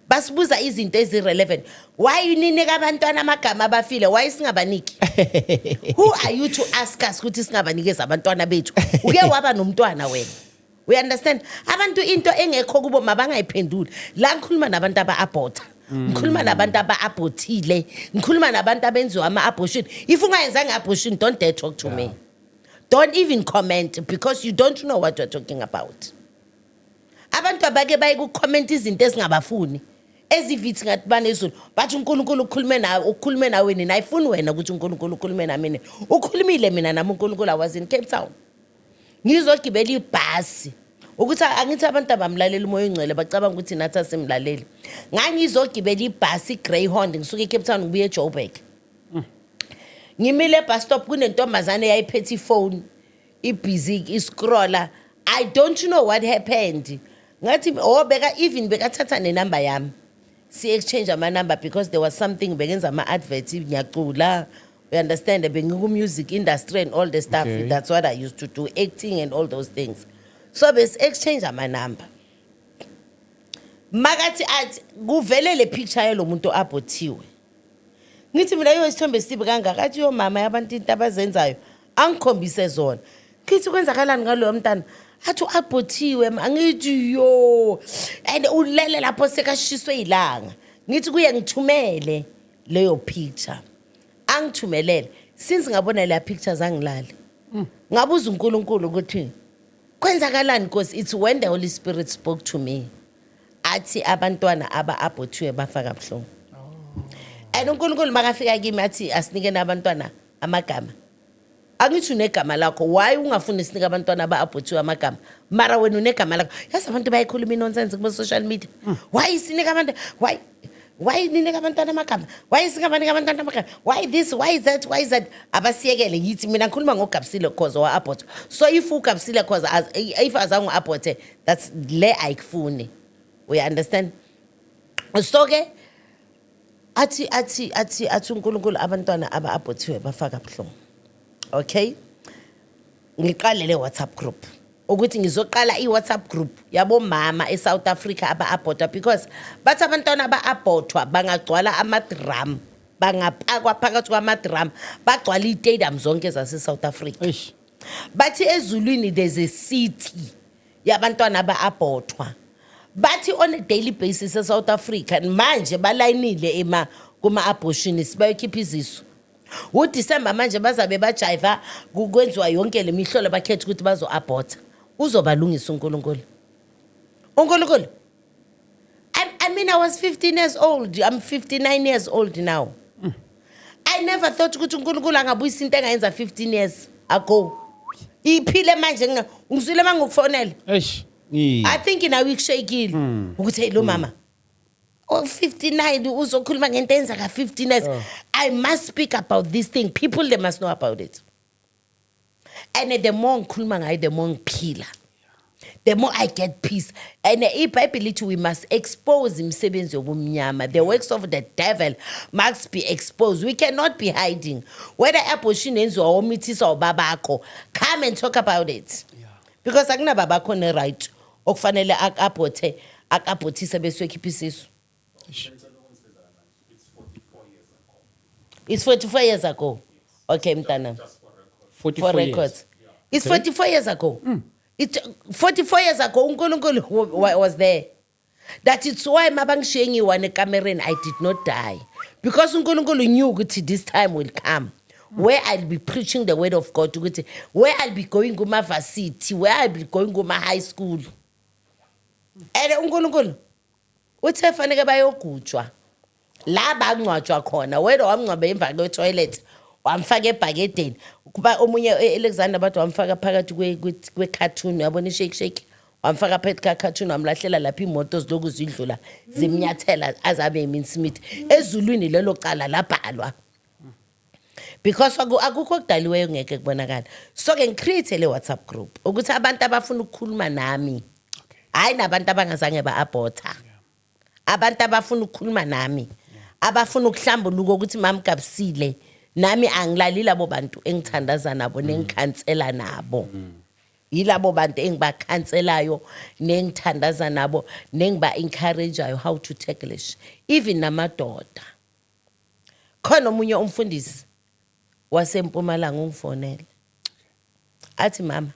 Basibuza izinto ezi-relevant. Why you ninika abantwana amagama abafile? Why singabaniki? Who are you to ask us ukuthi singabanikeza abantwana bethu? Uke waba nomntwana wena. We understand? Abantu into engekho kubo mabangayiphenduli. La ngikhuluma nabantu aba-aborta. Ngikhuluma nabantu aba-abortile. Ngikhuluma nabantu abenziwa ama-abortion. If ungayenzanga abortion, don't dare talk to me. Don't even comment because you don't know what you're talking about. Abantu abake bayikucomment izinto ezingabafuni. Ezivithi ngathi banezulu bathi uNkulunkulu ukhulume nawe nina ayifuni wena ukuthi uNkulunkulu ukhulume nami. Ukhulumile mina nami uNkulunkulu was in Cape Town. Ngizogibela ibhasi ukuthi angithi abantu abamlalela umoya ongcwele bacabanga ukuthi nathi asimlaleli. Ngangizogibela ibhasi Greyhound ngisuka eCape Town ngibuye eJoburg. Ngimile bus stop kunentombazane yayiphethe ifone ibusy iscroller. I don't know what happened. Ngathi bekathatha nenumber yami. Si exchange ama number because there was something begenza ama adverts ngiyacula. We understand bengiku music industry and all the stuff. Okay. That's what I used to do, acting and all those things. So bes exchange ama number. Magathi athi kuvele le picture yalo muntu abortiwe. Ngithi mina isithombe sibe kangaka athi yo mama yabantu into abazenzayo angikhombise zona. Ngithi kwenzakalani ngalo mntana? Athi uabortiwe angithi yo and ulele lapho sekashiswe ilanga. Ngithi kuye ngithumele leyo picture. Angithumelele since ngabona la pictures angilali. Ngabuza uNkulunkulu ukuthi kwenzakalani because it's when the Holy Spirit spoke to me. Athi abantwana aba-abortiwe bafaka buhlungu. And uNkulunkulu makafika kimi athi asinike nabantwana amagama. Angithi unegama lakho why ungafuni sinika abantwana aba-abortiwe amagama mara wena unegama lakho. Yazi abantu bayikhuluma inonsense ku social media. Why isinika abantu why ninika abantwana amagama? Why singabanika abantwana amagama? Why this? Why is that? Why is that? Abasiyekele ngithi mina ngikhuluma ngoGabsile cause wa abort. So if uGabsile cause if azangu abort that's le ayikufuni. We understand? So ke athi uNkulunkulu abantwana aba-abortiwe bafaka buhlungu. Okay? Ngiqale le WhatsApp group. Ukuthi ngizoqala iWhatsApp group yabo mama eSouth Africa aba-aborta because bathi abantwana aba-abortwa bangagcwala ama-drum bangapakwa phakathi kwama-drum bagcwala i-stadium zonke zase-South Africa. Bathi ezulwini there's a city yabantwana aba-abortwa. Bathi on a daily basis eSouth Africa manje balayinile kuma-abortionists bayokhipha izisu. UDecember manje bazabe bajiva kwenziwa yonke le mihlolo bakhetha ukuthi bazo-aborta. uzobalungisa uNkulunkulu. uNkulunkulu. I mean, I was 15 years old. I'm 59 years old now. I never thought ukuthi uNkulunkulu angabuyisa into engayenza 15 years ago. Iphile manje ngizwile mangokufonela. Eish. I think nawe ikushayekile ukuthi hey lo mama. Oh 59 uzokhuluma ngento enza ka 15 years. I must speak about this thing. People they must know about it. And the more ngikhuluma ngayo the more ngiphila. The more I get peace. And iBhayibheli we must expose imisebenzi yobumnyama. The works of the devil must be exposed. We cannot be hiding. Whether abortion enziwa omithisa ubabakho, come and talk about it. Because akunababakho ne right okufanele akabothise bese ekhipha isisu. It's 44 years ago. Okay, mntana. 44 records. It's 44 years ago. It's 44 years ago, uNkulunkulu was there. That it's why mabangishiye ngiwa nekamereni I did not die. Because uNkulunkulu knew ukuthi this time will come. Where I'll be preaching the word of God, where I'll be going kuma varsity, where I'll be going kuma high school. And uNkulunkulu uthe fanele bayogujwa. La bangcwatshwa khona, wena wamngcwabe emva kwe toilet. Wamfaka ebhakedeni kuba omunye Alexander bathi wamfaka phakathi kwe cartoon yabona shake wamfaka phakathi ka cartoon wamlahlela lapha imoto ziloku zidlula zimnyathela azabe eMinsmith ezulwini lelo cala labhalwa because akukho kudaliweyo ngeke kubonakala so ke ngicreate le WhatsApp group ukuthi abantu abafuna ukukhuluma nami hayi nabantu abangazange ba-aborta abantu abafuna ukukhuluma nami abafuna ukuhlambuluka ukuthi mama Gabisile nami angilalili labo bantu engithandaza nabo nengikhansela nabo yilabo bantu engibakhanselayo nengithandaza nabo nengiba encourageayo how to tackle it even namadoda khona omunye umfundisi waseMpumalanga ungifonela athi mama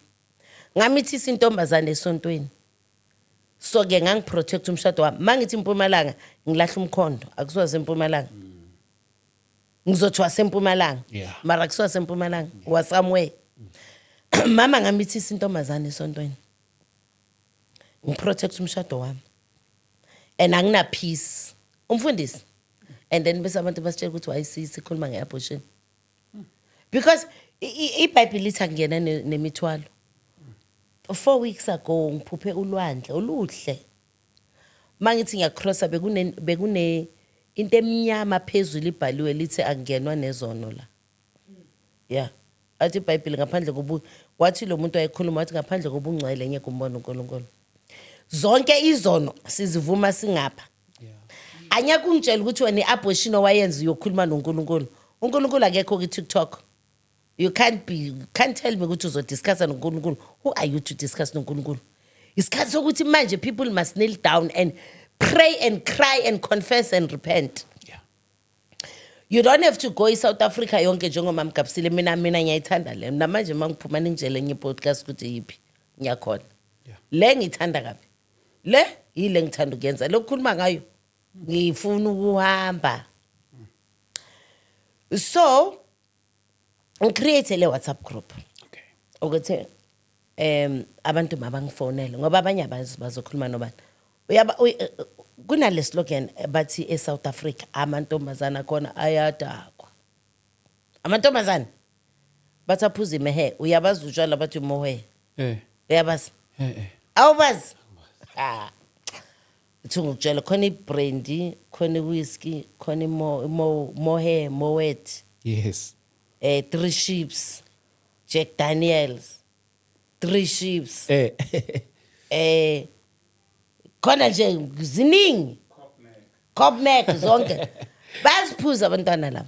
ngamithisa intombazane esontweni so ke ngangiprotect umshado wami mangithi eMpumalanga ngilahla umkhondo akusoze eMpumalanga ngizothi waseMpumalanga mara kusuka seMpumalanga wa somewhere mama ngamithisa intombazane esontweni ngiprotect umshado wami and angina peace umfundisi and then bese abantu basitshela ukuthi wayisikhuluma ngeabortion because iBhayibheli lithi akungena nemithwalo 4 weeks ago ngiphuphe ulwandle oluhle mangithi ngiyacrossa bekune into emnyama phezulu ibhaliwe lithi akungenwa nezono la yeah athi iBhayibheli ngaphandle wathi lo muntu wayekhuluma wathi ngaphandle kobungcwele ngeke umbone uNkulunkulu zonke izono sizivuma singapha anyaka ungitshela ukuthi wena iabortion owayenza uyokhuluma noNkulunkulu uNkulunkulu akekho ku TikTok you can't tell me ukuthi uzodiscuss noNkulunkulu who are you to discuss noNkulunkulu isikhathi sokuthi manje people must kneel down and pray and cry and confess and repent. Yeah. You don't have to go in South Africa yonke njengomama Gabisile mina ngiyayithanda le namanje mangiphuma ningijele nge-podcast ukuthi yipi ngiyakhona. Le ngithanda kabi. Le yile ngithanda ukuyenza lokukhuluma ngayo ngifuna ukuhamba. So ngicreate le WhatsApp group. Okay. Ukuthi abantu mabangifonele ngoba abanye abazi bazokhuluma nobani. Kunale slogan bathi eSouth Africa amantombazana khona ayadakwa amantombazana bathaphuza imehe uyabazi utshwala bathi mohe uyabazi awubazi ngitshela khona ibrandy khona whiskey khona mohe moet yes 3 Ships Jack Daniels 3 Ships khona nje ziningi Copneck zonke basiphuza abantwana laba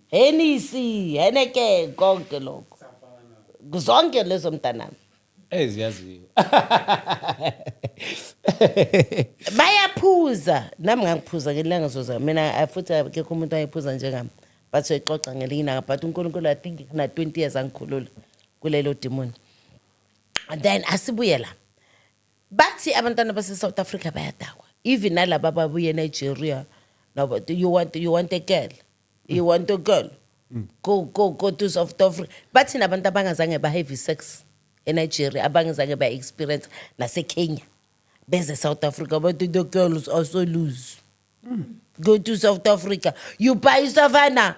Hennessy Heineken konke lokho zonke lezo mntanami eziyaziyo bayaphuza nami ngangiphuza ngelanga zoza mina futhi akekho umuntu ayiphuza njengami bathi exoxa ngelinga but uNkulunkulu I think kuna 20 years angikhulula kulelo demon and then asibuyela bathi abantwana base South Africa bayadakwa even nalabo ababuye eNigeria no you want a girl you want a girl go to South Africa bathi nabantu abangazange ba have sex eNigeria abangizake ba experience naseKenya beze South Africa but the girls also lose. Go to South Africa, you buy savannah,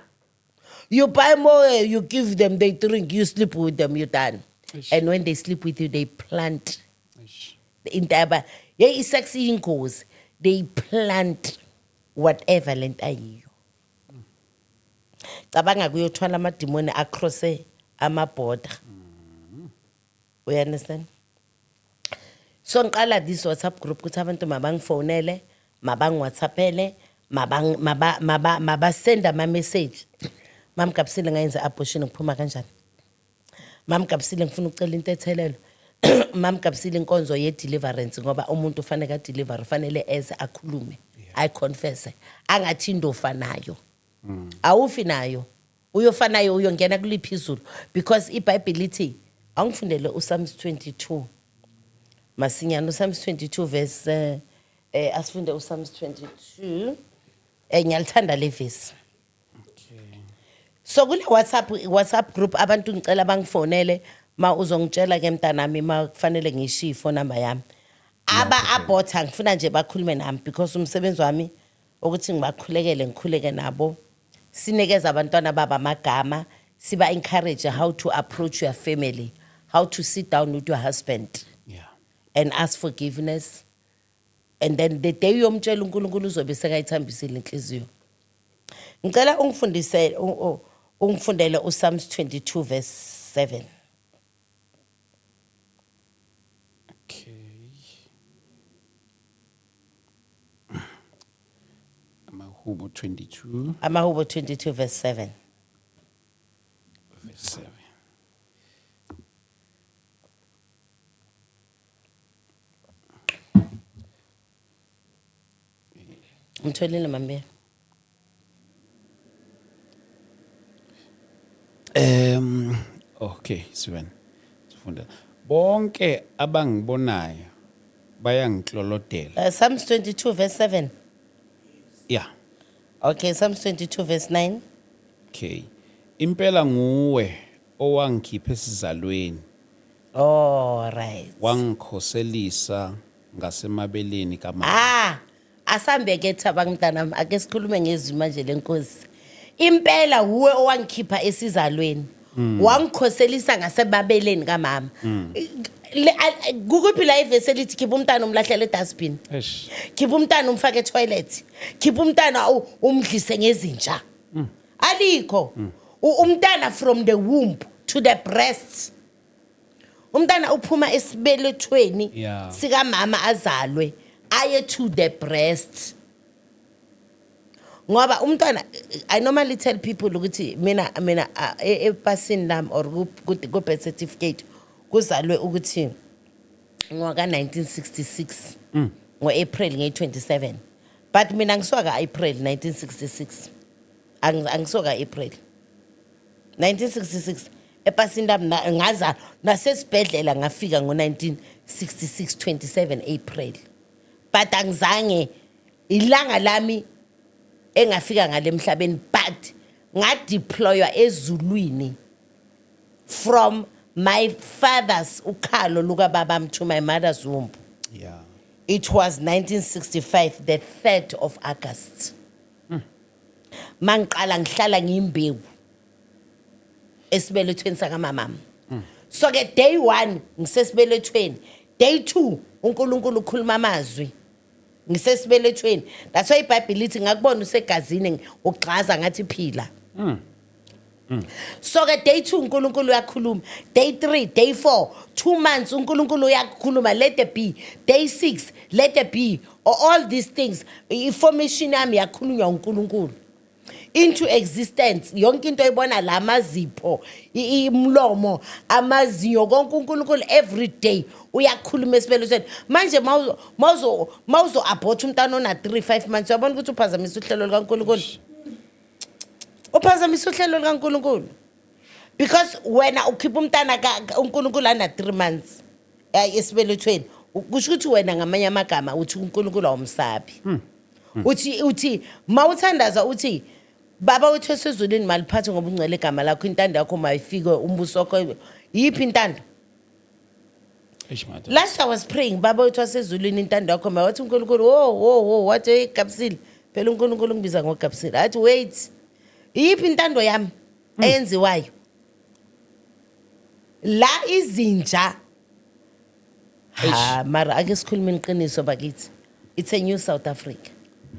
you buy more, you give them, they drink, you sleep with them, you done. And when they sleep with you, they plant the entire. Yeah, it's sexy cause. They plant whatever lent ayiyo. Cabanga kuyothwala amadimoni across ama-border. We understand? So ngiqala this WhatsApp group kuthi abantu mabangifonele, mabangwhatsappele, mabasenda ama-message. Mama Kapsile ngayenza abortion ngiphuma kanjani? Mama Kapsile ngifuna ucela into ethelelo. Mama Kapsile inkonzo ye deliverance ngoba umuntu ufanele deliver ufanele eze akhulume. I confess. Angathi indofa nayo. Awufi nayo. Uyofanayo uyongena kuliphezulu because iBhayibheli lithi angifundele uPsalms 22. Masinyana uPsalms 22 verse asifunde uPsalms 22 ngiyalithanda le verse. So kule WhatsApp group abantu ngicela bangifonele ma uzongitshela ke mntanami ma kufanele ngishiye ifone number yami. Abota ngifuna nje bakhulume nami because umsebenzi wami ukuthi ngikhuleke nabo. Sinikeza abantwana baba amagama, siba encourage how to approach your family, how to sit down with your husband. And ask forgiveness. And then the day yomtshela uNkulunkulu uzobe sekayithambisile inhliziyo. Ngicela ungifundele uPsalms 22 verse 7. Okay. Amahubo 22. Amahubo 22 verse 7. Verse 7. Mtholile mami. Okay, Swen. Sifunda. Bonke abangibonayo bayangiklolodela. Psalms 22 verse 7. Yeah. Okay, Psalms 22 verse 9. Okay. Impela nguwe owangikhipha esizalweni. Oh, right. Wangikhoselisa ngasemabeleni kamama. Asambe ke thaba mntanami ake sikhulume ngezwi manje lenkosi. Impela uwe owangikhipha esizalweni. Wangikhoselisa ngasebabeleni kamama. Kukuphi la ivesi elithi khipha umntana umlahlele edustbin. Khipha umntana umfake etoilet. Khipha umntana umdlise ngezinja. Alikho. Umntana from the womb to the breast. Umntana uphuma esibelethweni sika mama azalwe. Aye to the breast. Ngoba umntwana, I normally tell people ukuthi mina epasini lami or ku birth certificate kuzalwe ukuthi ngoka 1966 ngo-April nge-27 but mina ngisoka April 1966 angisoka April 1966 epasini lami ngaza nasesibhedlela ngafika ngo-1966 27 April. But angizange ilanga lami engafika ngale emhlabeni but ngadeploywa ezulwini from my father's ukhalo luka babam to my mother's womb. Yeah. It was 1965 the 3rd of August. Mangiqala ngihlala ngimbewu esibelethweni saka mama. So ke day 1 ngisesibelethweni, day 2 uNkulunkulu ukhuluma amazwi. Ngisesibelethweni. That's why iBhayibheli lithi ngakubona usegazini ugxaza ngathi phila. So ke day 2 uNkulunkulu uyakhuluma, day 3, day 4, 2 months uNkulunkulu uyakhuluma, let there be, day 6 let there be, all these things information yami yakhulunywa uNkulunkulu into existence. Yonke into ayibona la mazipho, imlomo, amazinyo konke uNkulunkulu every day uyakhuluma esibelethweni. Manje mawuzo abort umntana ona 3-5 months uyabona ukuthi uphazamisa uhlelo likaNkulunkulu. Uphazamisa uhlelo likaNkulunkulu. Because wena ukhipha umntana uNkulunkulu ana 3 months esibelethweni, kusho ukuthi wena ngamanye amagama uthi uNkulunkulu awumsabi. Uthi mawuthandaza uthi baba wethu esezulwini maliphathe ngoba ungcwele igama lakho, intando yakho mayifike umbuso wakho. Yiphi intando? Last I was praying, baba wethu wasezulwini intando yakho wathi uNkulunkulu, oh, wathi eGapsile. Phela uNkulunkulu ngibiza ngoGapsile. Athi wait. Yiphi intando yami eyenziwayo? La izinja. Mara ake sikhuluma iqiniso bakithi. It's a new South Africa.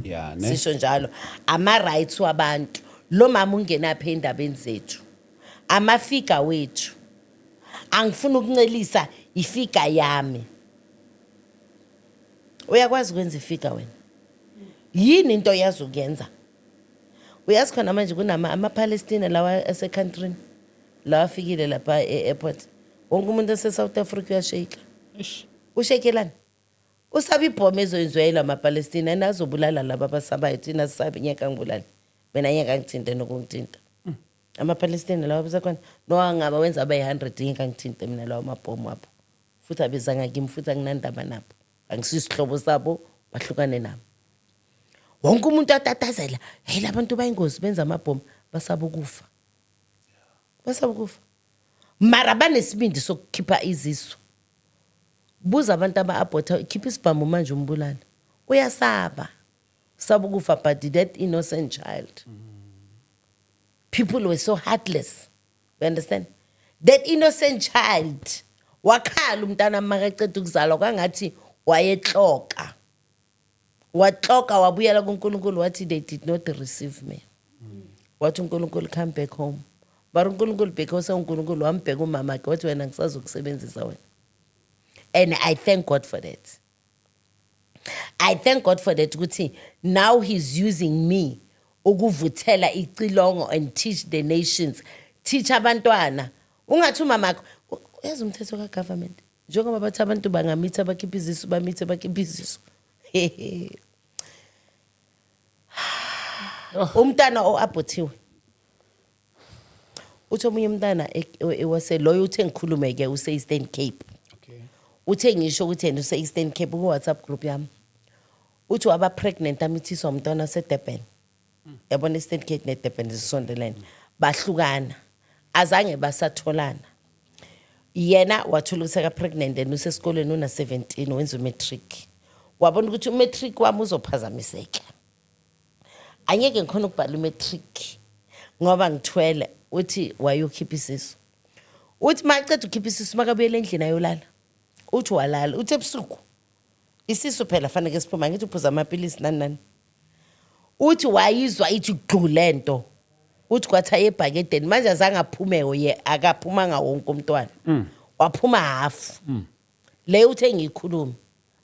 Yeah, ne. Sisho njalo. Ama rights wabantu. Lo mama ungena phe indabeni zethu. Amafika wethu. Angifuna ukuncelisa ifika yami. Uyakwazi ukwenza ifika wena. Yini into yazi ukuyenza? Uyazi khona manje kunama ama-Palestine lawa ase-countryni. Lawa afikile lapha e-airport. Wonke umuntu ese-South Africa uyashake. Ushakelani? Usabi ibhomu ezoyenziwa ama-Palestine nazobulala laba abasabayo thina sisabe nyaka ngibulala. Mina nyaka ngithinte nokungithinta. Ama-Palestine lawa abasakhona nowangaba wenza abayi-100 nyaka ngithinte mina lawa amabhomu apho. Futhi abezanga kimi futhi anginandaba nabo. Angisisihlobo sabo bahlukane nabo. Wonke umuntu atatazela, hey labantu bayingozi benza amabhomu basaba ukufa. Basaba ukufa. Mara banesibindi sokukhipha izisu. Buza abantu aba-abort khipha isibhamu manje umbulala. Uyasaba. Usaba ukufa but that innocent child. People were so heartless. You understand? That innocent child wakhala umntana makaqeda ukuzalwa kwangathi wayexoka. Watloka wabuyela kuNkulunkulu wathi they did not receive me. Wathi uNkulunkulu come back home. Bar uNkulunkulu because uNkulunkulu wambheka umama wakhe wathi wena ngisazokusebenzisa wena. And I thank God for that. I thank God for that ukuthi now he's using me ukuvuthela icilongo and teach the nations. Teach abantwana. Ungathi umama wakho yazi umthetho kaGovernment. Njengoba bathi abantu bangamitha bakhipha izisu bamithe bakhipha izisu. Umntana oabothiwe. Uthi omunye umntana ewase loyo uthe ngikhulume ke use Eastern Cape. Okay. Uthe ngisho ukuthi yena use Eastern Cape ku WhatsApp group yami. Uthi waba pregnant amithiswa umntwana seDurban. Yabona Eastern Cape neDurban zisondelene. Bahlukana. Azange basatholana. Yena wathola useka pregnant and usesikoleni una 17 wenza matric. Wabona ukuthi umatric wami uzophazamiseka. Anyeke ngikhona ukubhala umatric ngoba ngithwele uthi wayokhipha isisu. Uthi maqeda ukhipha isisu makabuyela endlini ayolala. Uthi walala uthi ebusuku. Isisu phela fanele siphuma ngithi uphuza amapilisi nani. Uthi wayizwa ithi gqulento. Uthi kwatha ebhakedeni manje azange aphume ye akaphuma ngawonke umntwana. Waphuma half. Le uthe ngikhuluma.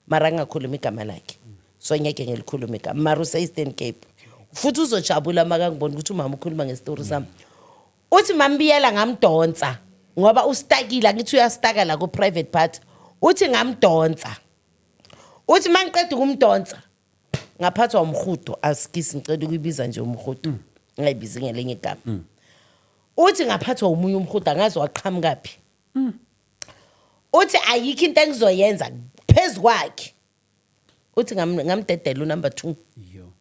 Mara ngakhuluma igama lakhe. So ngeke ngelikhuluma igama. Mara use Eastern Cape. Futhi uzojabula makangibona ukuthi umama ukhuluma ngestory sami. Uthi mambiyela ngamdonsa ngoba ustakile ngithi uyastaka la ku private part. Uthi ngamdonsa. Uthi mangiqeda ukumdonsa ngaphathwa umhudo asikisi ngicela ukuyibiza nje umhudo. Ngayibiza ngelenye igama. Uthi ngaphathwa umunye umhudo angazi waqhamukaphi. Uthi ayikho into engizoyenza phezukwakhe. Uthi ngamdedela number 2. Yo.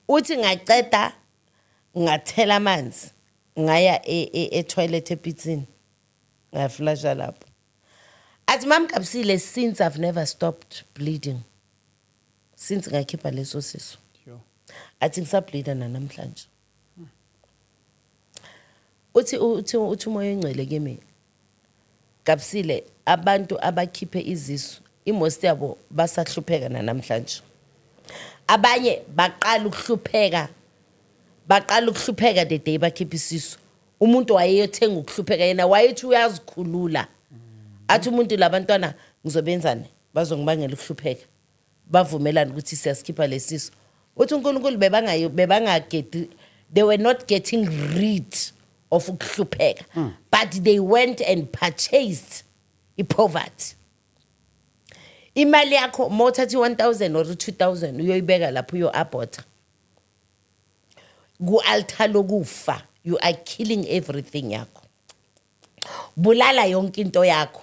Uthi ngaceda ngathela amanzi ngaya e-toilet epitsini. Ngaflasha lapho. Athi mamkabisile since I've never stopped bleeding. Since ngakhipha leso sisu. Yo. Athi ngisableeda namhlanje. Uthi umoya engcwele kimi. Kabisile abantu abakhiphe izisu imost yabo basahlupheka namhlanje. Abanye baqala ukuhlupheka the day bakhipha isisu. Umuntu wayeyothenga ukuhlupheka yena wayethi uyazikhulula. Athi umuntu labantwana ngizobenzana bazongibangela ukuhlupheka. Bavumelana ukuthi siyaskipha lesisu. Uthi uNkulunkulu they were not getting rid of ukuhlupheka, but they went and purchased poverty. Imali yakho mothathi 1000 or 2000 uyoyibeka lapho uyo-abort. Ku-altar lokufa you are killing everything yakho. Bulala yonke into yakho.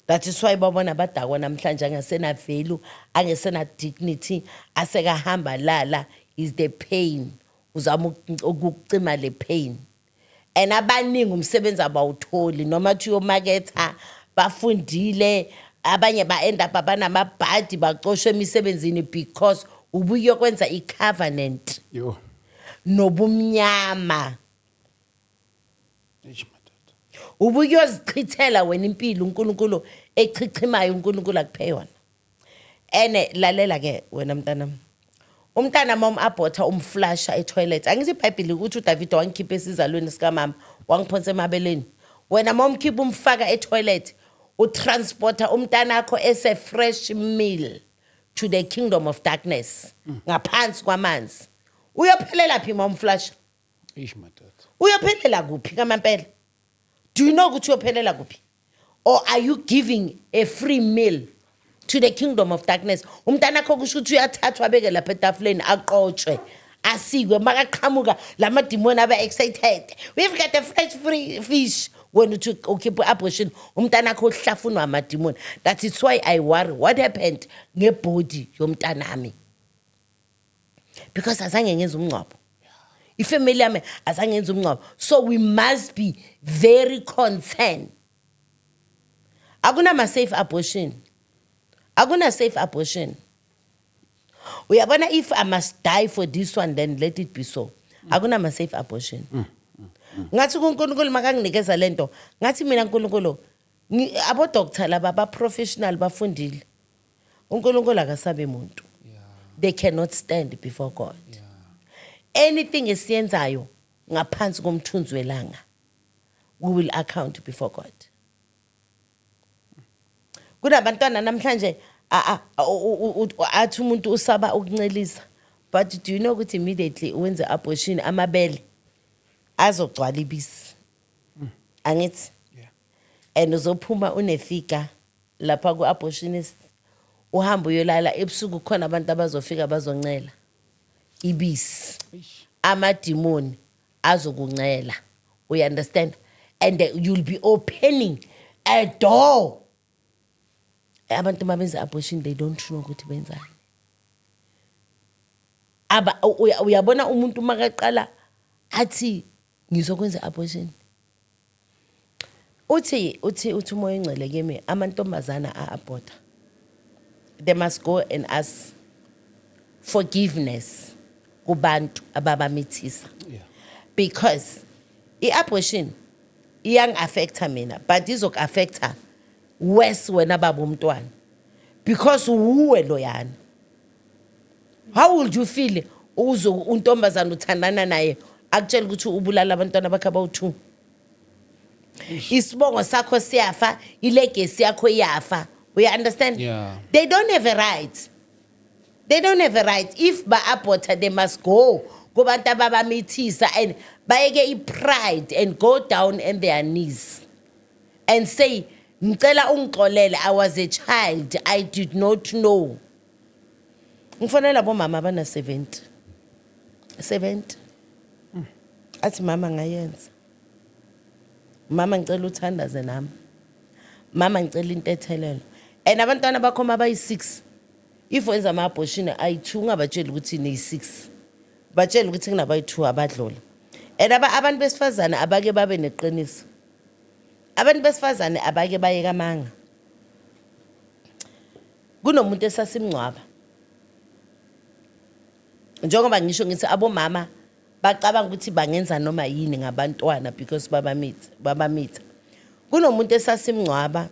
That is why babona badakwa namhlanje angasena value, angasena dignity, asekahamba lala is the pain. Uzama ukucima le pain. And abaningi umsebenzi abawutholi noma uthi uyomaketha bafundile abanye ba-end up abanamabhadi baxoshwe emisebenzini because ubuyokwenza i-covenant Yo. nobumnyama Eish madoda. ubuyozichithela wena impilo uNkulunkulu echichimayo uNkulunkulu akuphe yona ene lalela ke wena umntana mom abhotha umflasha etoilet angithi iBhayibheli ukuthi uDavid wangikhipha esizalweni sikamama wangiphonsa emabeleni wena mom khipha umfaka etoilet utransporta umntana akho ese fresh meal to the kingdom of darkness ngaphansi kwamanzi uyophelela phi mom flash Eish madoda. uyophelela kuphi kamampela do you know ukuthi uyophelela kuphi or are you giving a free meal to the kingdom of darkness umntana akho kusho ukuthi uyathathwa abeke lapha etafuleni aqotshwe asikwe makaqhamuka lamadimoni abe excited we've got a fresh free fish when uthi ukhipha abortion umntana akho uhlafunwa amadimoni that is why I worry what happened ngebody yomntanami because azange ngenza umncwabo ifamily yami azange ngenza umncwabo so we must be very concerned akuna safe abortion akuna safe abortion uyabona if I must die for this one then let it be so akuna safe abortion ngathi uNkulunkulu makanginikeza lento ngathi mina uNkulunkulu abo doctor laba ba professional bafundile uNkulunkulu akasabe umuntu they cannot stand before God anything esiyenzayo ngaphansi komthunzi welanga we will account before God kunabantwana namhlanje athi umuntu usaba ukuncelisa but do you know ukuthi immediately wenze abortion amabele azogcwala ibisi angithi and uzophuma unefika lapha ku abortionist uhamba uyolala ebusuku khona abantu abazofika bazoncela ibisi amadimoni azokuncela we understand and you'll be opening a door abantu mabenza abortion they don't know ukuthi benzani aba uyabona umuntu makaqala athi ngizokwenza abortion uthi umoya engcele kimi amantombazana aabort they must go and ask forgiveness kubantu ababamithisa because iabortion iyang affecta mina but izok affecta worse wena baba umntwana because uwe loyana how would you feel uzo untombazana uthandana naye akutshela ukuthi ubulala abantwana bakhe abawu2 isibongo sakho siyafa ilegacy yakho iyafa we understand they don't have a right if ba aborta they must go kubantu ababamithisa and bayeke ipride and go down on their knees and say ngicela ungixolele I was a child I did not know ngifonela bomama abana 70 athi mama ngayenza mama ngicela uthandaze nami mama ngicela into ethelelo and abantwana bakho mabayi6 if wenza ama abortion ayi2 ungabatshela ukuthi ni6 batshela ukuthi kunabayi2 abadlula and abantu besifazana abake babe neqiniso abantu besifazane abake baye kamanga kunomuntu esasimncwaba njengoba ngisho ngithi abomama bacabanga ukuthi bangenza noma yini ngabantwana because babamitha kunomuntu esasimncwaba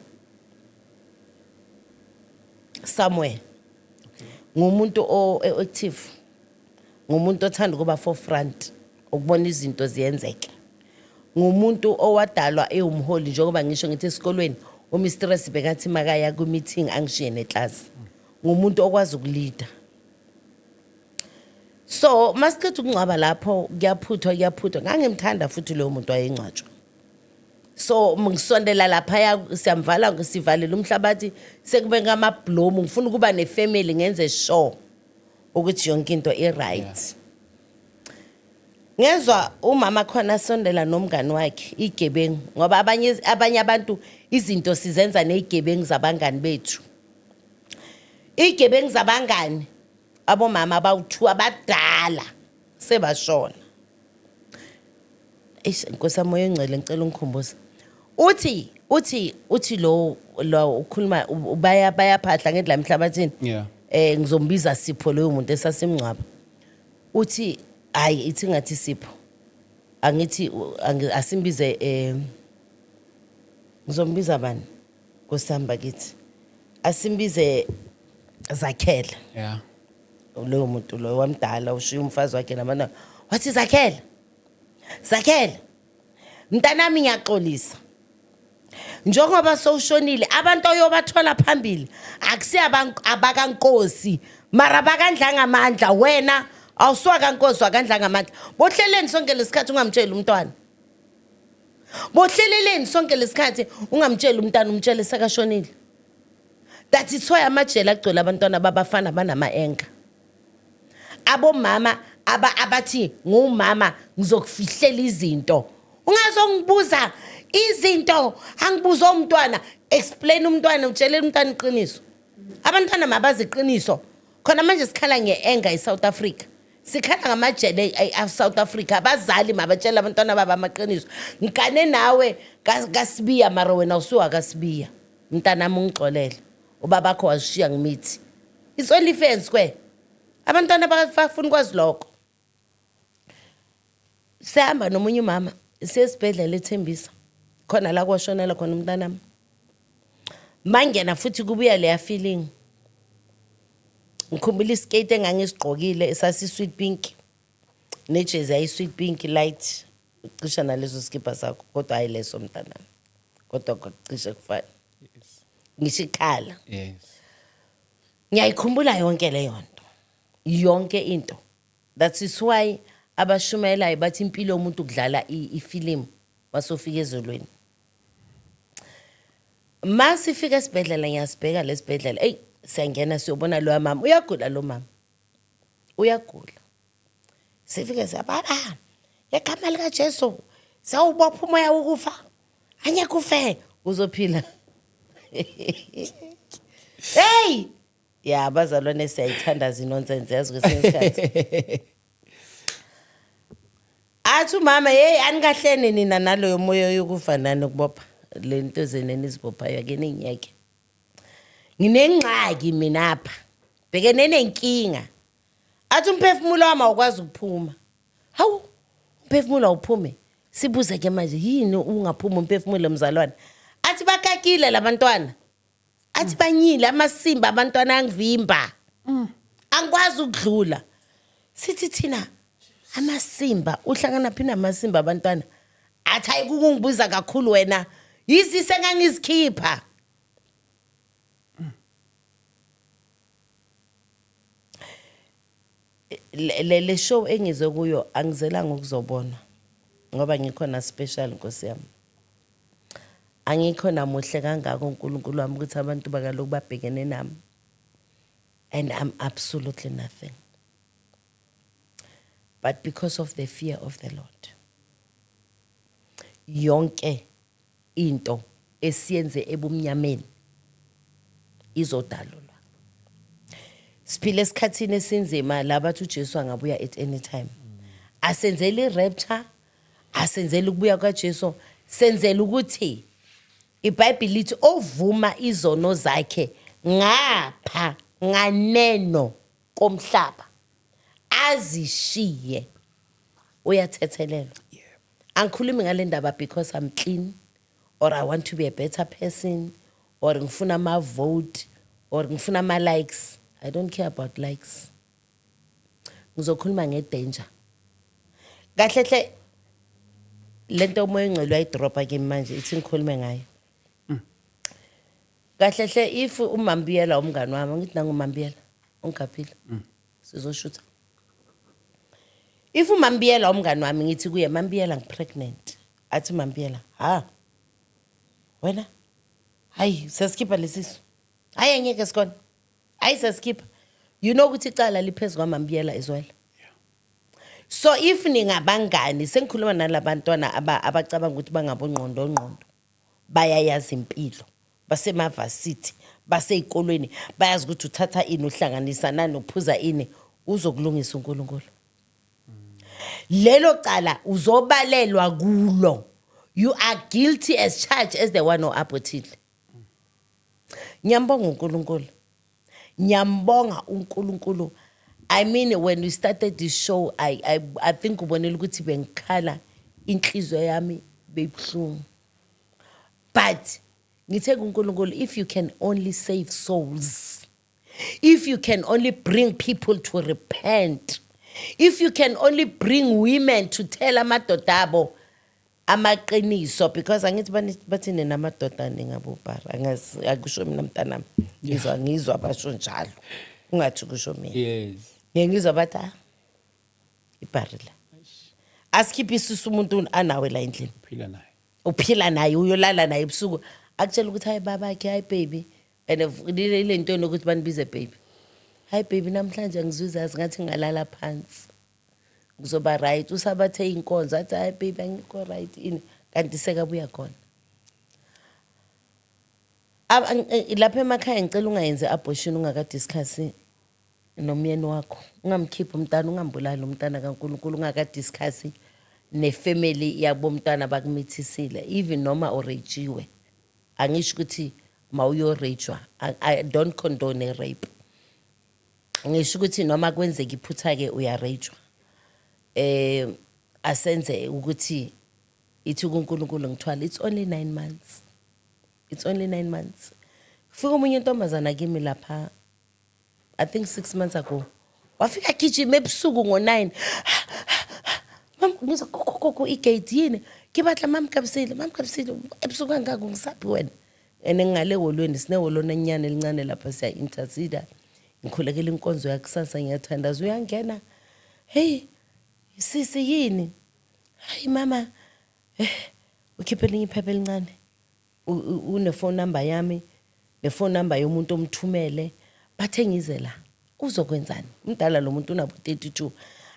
somewhere ngumuntu active ngumuntu othanda kuba forefront ukubona izinto ziyenzeka ngumuntu owadalwa eumholi njengoba ngisho ngithi esikolweni umistress bekathi makaya ku meeting angishiye neclass ngumuntu okwazi ukuleader so masiqedwe ukungcwaba lapho kuyaphuthwa ngangimthanda futhi lo muntu wayengcwatshwa so ngisondela lapha siyamvala sivalela umhlabathi sekube ngamablomu ngifuna ukuba nefamily ngenze sure ukuthi yonke into right ngezwe umama khona sondela nomngani wakhe igebengu ngoba abanye abantu izinto sizenza nezigebengu zabangani bethu igebengu zabangani abomama abawu2 abadala sebashona inkosi moya engcele ngicela ungikhumbuze uthi uthi lo ukhuluma bayaphahla ngedla emhlabathini. Yeah. Ngizombiza Sipho loyo muntu esasimngcwaba. Uthi hayi ithi ngathi Sipho. Angithi asimbize ngizombiza bani? Kusamba kithi. Asimbize Zakhela. Yeah. Loyo muntu lo wamdala ushiya umfazi wakhe nabantwana. Wathi Zakhela. Zakhela. Mntanami ngiyaxolisa. Njengoba sowushonile abantu oyobathola phambili akusi abakankosi mara bakandla ngamandla wena awusuka kankosi wakandla ngamandla. Bohleleni sonke lesikhathi ungamtshela umntwana. Bohleleleni sonke lesikhathi ungamtshela umntana umtshele sekashonile. That is why amajele agcwele abantwana babafana banama enga. Abomama abathi ngumama ngizokufihlela izinto. Ungazongibuza izinto angibuza umntwana explain umntwana utshele umntwana iqiniso. Abantwana mabazi iqiniso. Khona manje sikhala ngeenga eSouth Africa. Sikhala ngamajele eSouth Africa abazali mabatshela abantwana baba amaqiniso. Ngikane nawe kaSibiya mara wena usuka kaSibiya. Mntana ungixolele. Ubaba wakho washiya ngimithi. It's only fair and square. Abantwana bafuna kwazi lokho. Sihamba nomunye umama sesibhedlela eThembisa. Khona la kwashonela khona umntanami. Mangena futhi kubuya leya feeling. Ngikhumbula iskate engangisigqokile esasi sweet pink. Nejezi ayi sweet pink light. Cisha naleso skipa sakho kodwa ayileso mntanami. Kodwa kucishe kufana. Ngishikhala. Yes. Ngiyayikhumbula yonke leyo nto. Yonke into. That is why abashumayelayo bathi impilo yomuntu kudlala ifilimu wasofika ezolweni. Masifika esibhedlela ngiyasibheka lesibhedlela. Ey siyangena siyobona lo mama. Uyagula lo mama. Uyagula. Sifike sababa. Egama lika Jesu. Sawubopha umoya wokufa. Anye kufe uzophila. Hey! Ya bazalwane siyayithanda zinonsense yazi kwesinye isikhathi. Athi mama hey anikahlene nina naloyo moyo yokufa nani ukubopha lento zeneni izibopha yake ninyeke. Nginengxaki mina apha. Bhekene nenkinga. Athi umphefumulo wami awukwazi ukuphuma. Hawu umphefumulo awuphume. Sibuze ke manje yini ungaphuma umphefumulo mzalwane? Athi bakakile labantwana. Athi banyile amasimba abantwana angivimba. Angikwazi ukudlula. Sithi thina amasimba uhlangana phina amasimba abantwana. Athi ayikukungibuza kakhulu wena. Yizi sengangizikhipha. Le show engizwe kuyo angizelanga ukuzobona ngoba ngikhona special Nkosi yami. Angikho namuhle kangaka uNkulunkulu wami ukuthi abantu bakaloku babhekene nami. And I'm absolutely nothing. But because of the fear of the Lord. Yonke into esiyenze ebumnyameni izodalulwa. Siphile esikhathini esinzima labathi uJesu angabuya at any time. Asenzele irapture, asenzele ukubuya kwaJesu, senzele ukuthi iBhayibheli lithi ovuma izono zakhe ngapha nganeno komhlaba azishiye uyathethelelwa. Angikhulumi ngale ndaba because I'm clean or I want to be a better person or ngifuna ama vote or ngifuna ama likes. I don't care about likes. Ngizokhuluma ngedanger. Kahle lento umoya engcelo ayidropa ke manje ithi ngikhulume ngayo. Kahle if uMambiyela umngani wami ngithi nangu uMambiyela ongikaphila sizoshutha. If uMambiyela umngani wami ngithi kuye Mambiyela ngipregnant athi Mambiyela ha wena hayi sesikhipha lesisu hayi ngeke sikona hayi sesikhipha you know ukuthi icala liphezulu kwaMambiyela as well. So if ningabangani sengikhuluma nalabantwana abacabanga ukuthi bangabongqondo bayayazi impilo basemavasithi baseyikolweni bayazi ukuthi uthatha ini uhlanganisa nani ukuphuza ini uzokulungisa uNkulunkulu. Lelo cala uzobalelwa kulo you are guilty as charged as the one oabortile. Nyambonga uNkulunkulu. Nyambonga uNkulunkulu. I mean, when we started this show, I think ubonile ukuthi bengikhala inhliziyo yami bebuhlungu. But ngithe kuNkulunkulu, if you can only save souls, if you can only bring people to repent, if you can only bring women to tell amadoda abo amaqiniso, because angithi bathi namadoda ningabobara angazi akusho mina mntanami ngizwa basho njalo ungathi kusho mina. Yes. Ngiyangizwa bathi ibarila asikhiphe isisu umuntu anawe la endlini uphila naye uyolala naye ebusuku akutshela ukuthi hayi babakhe hayi baby and ile nto nokuthi banibize baby hayi baby namhlanje ngizwizazi ngathi ngalala phansi kuzoba right usabathe inkonzo athi hayi baby angikho right ini kanti sekabuya khona lapha emakhaya ngicela ungayenze abortion ungakadiscuss nomyeni wakho ungamkhipha umntana ungambulali umntana kaNkulunkulu ungakadiscuss nefamily yabo umntana bakumithisile even noma oragewe angisho ukuthi mawuyorejwa I don't condone rape ngisho ukuthi noma kwenzeka iphutha ke uyarejwa asenze ukuthi ithi kuNkulunkulu ngithwala it's only 9 months fika umunye intombazana kimi lapha I think 6 months ago wafika gijima ebusuku ngo9 ngiza kokoko igate yini kibatla mamkabisile ebusuku angaka ngisaphi wena ene ngale holweni sineholo nenyane elincane lapha siya intercede ngikhulekela inkonzo yakusasa ngiyathandaza uyangena hey sisi yini hayi mama ukhiphela iphepha elincane une phone number yami ne phone number yomuntu omthumele bathe ngize la uzokwenzani umdala lo muntu unabo 32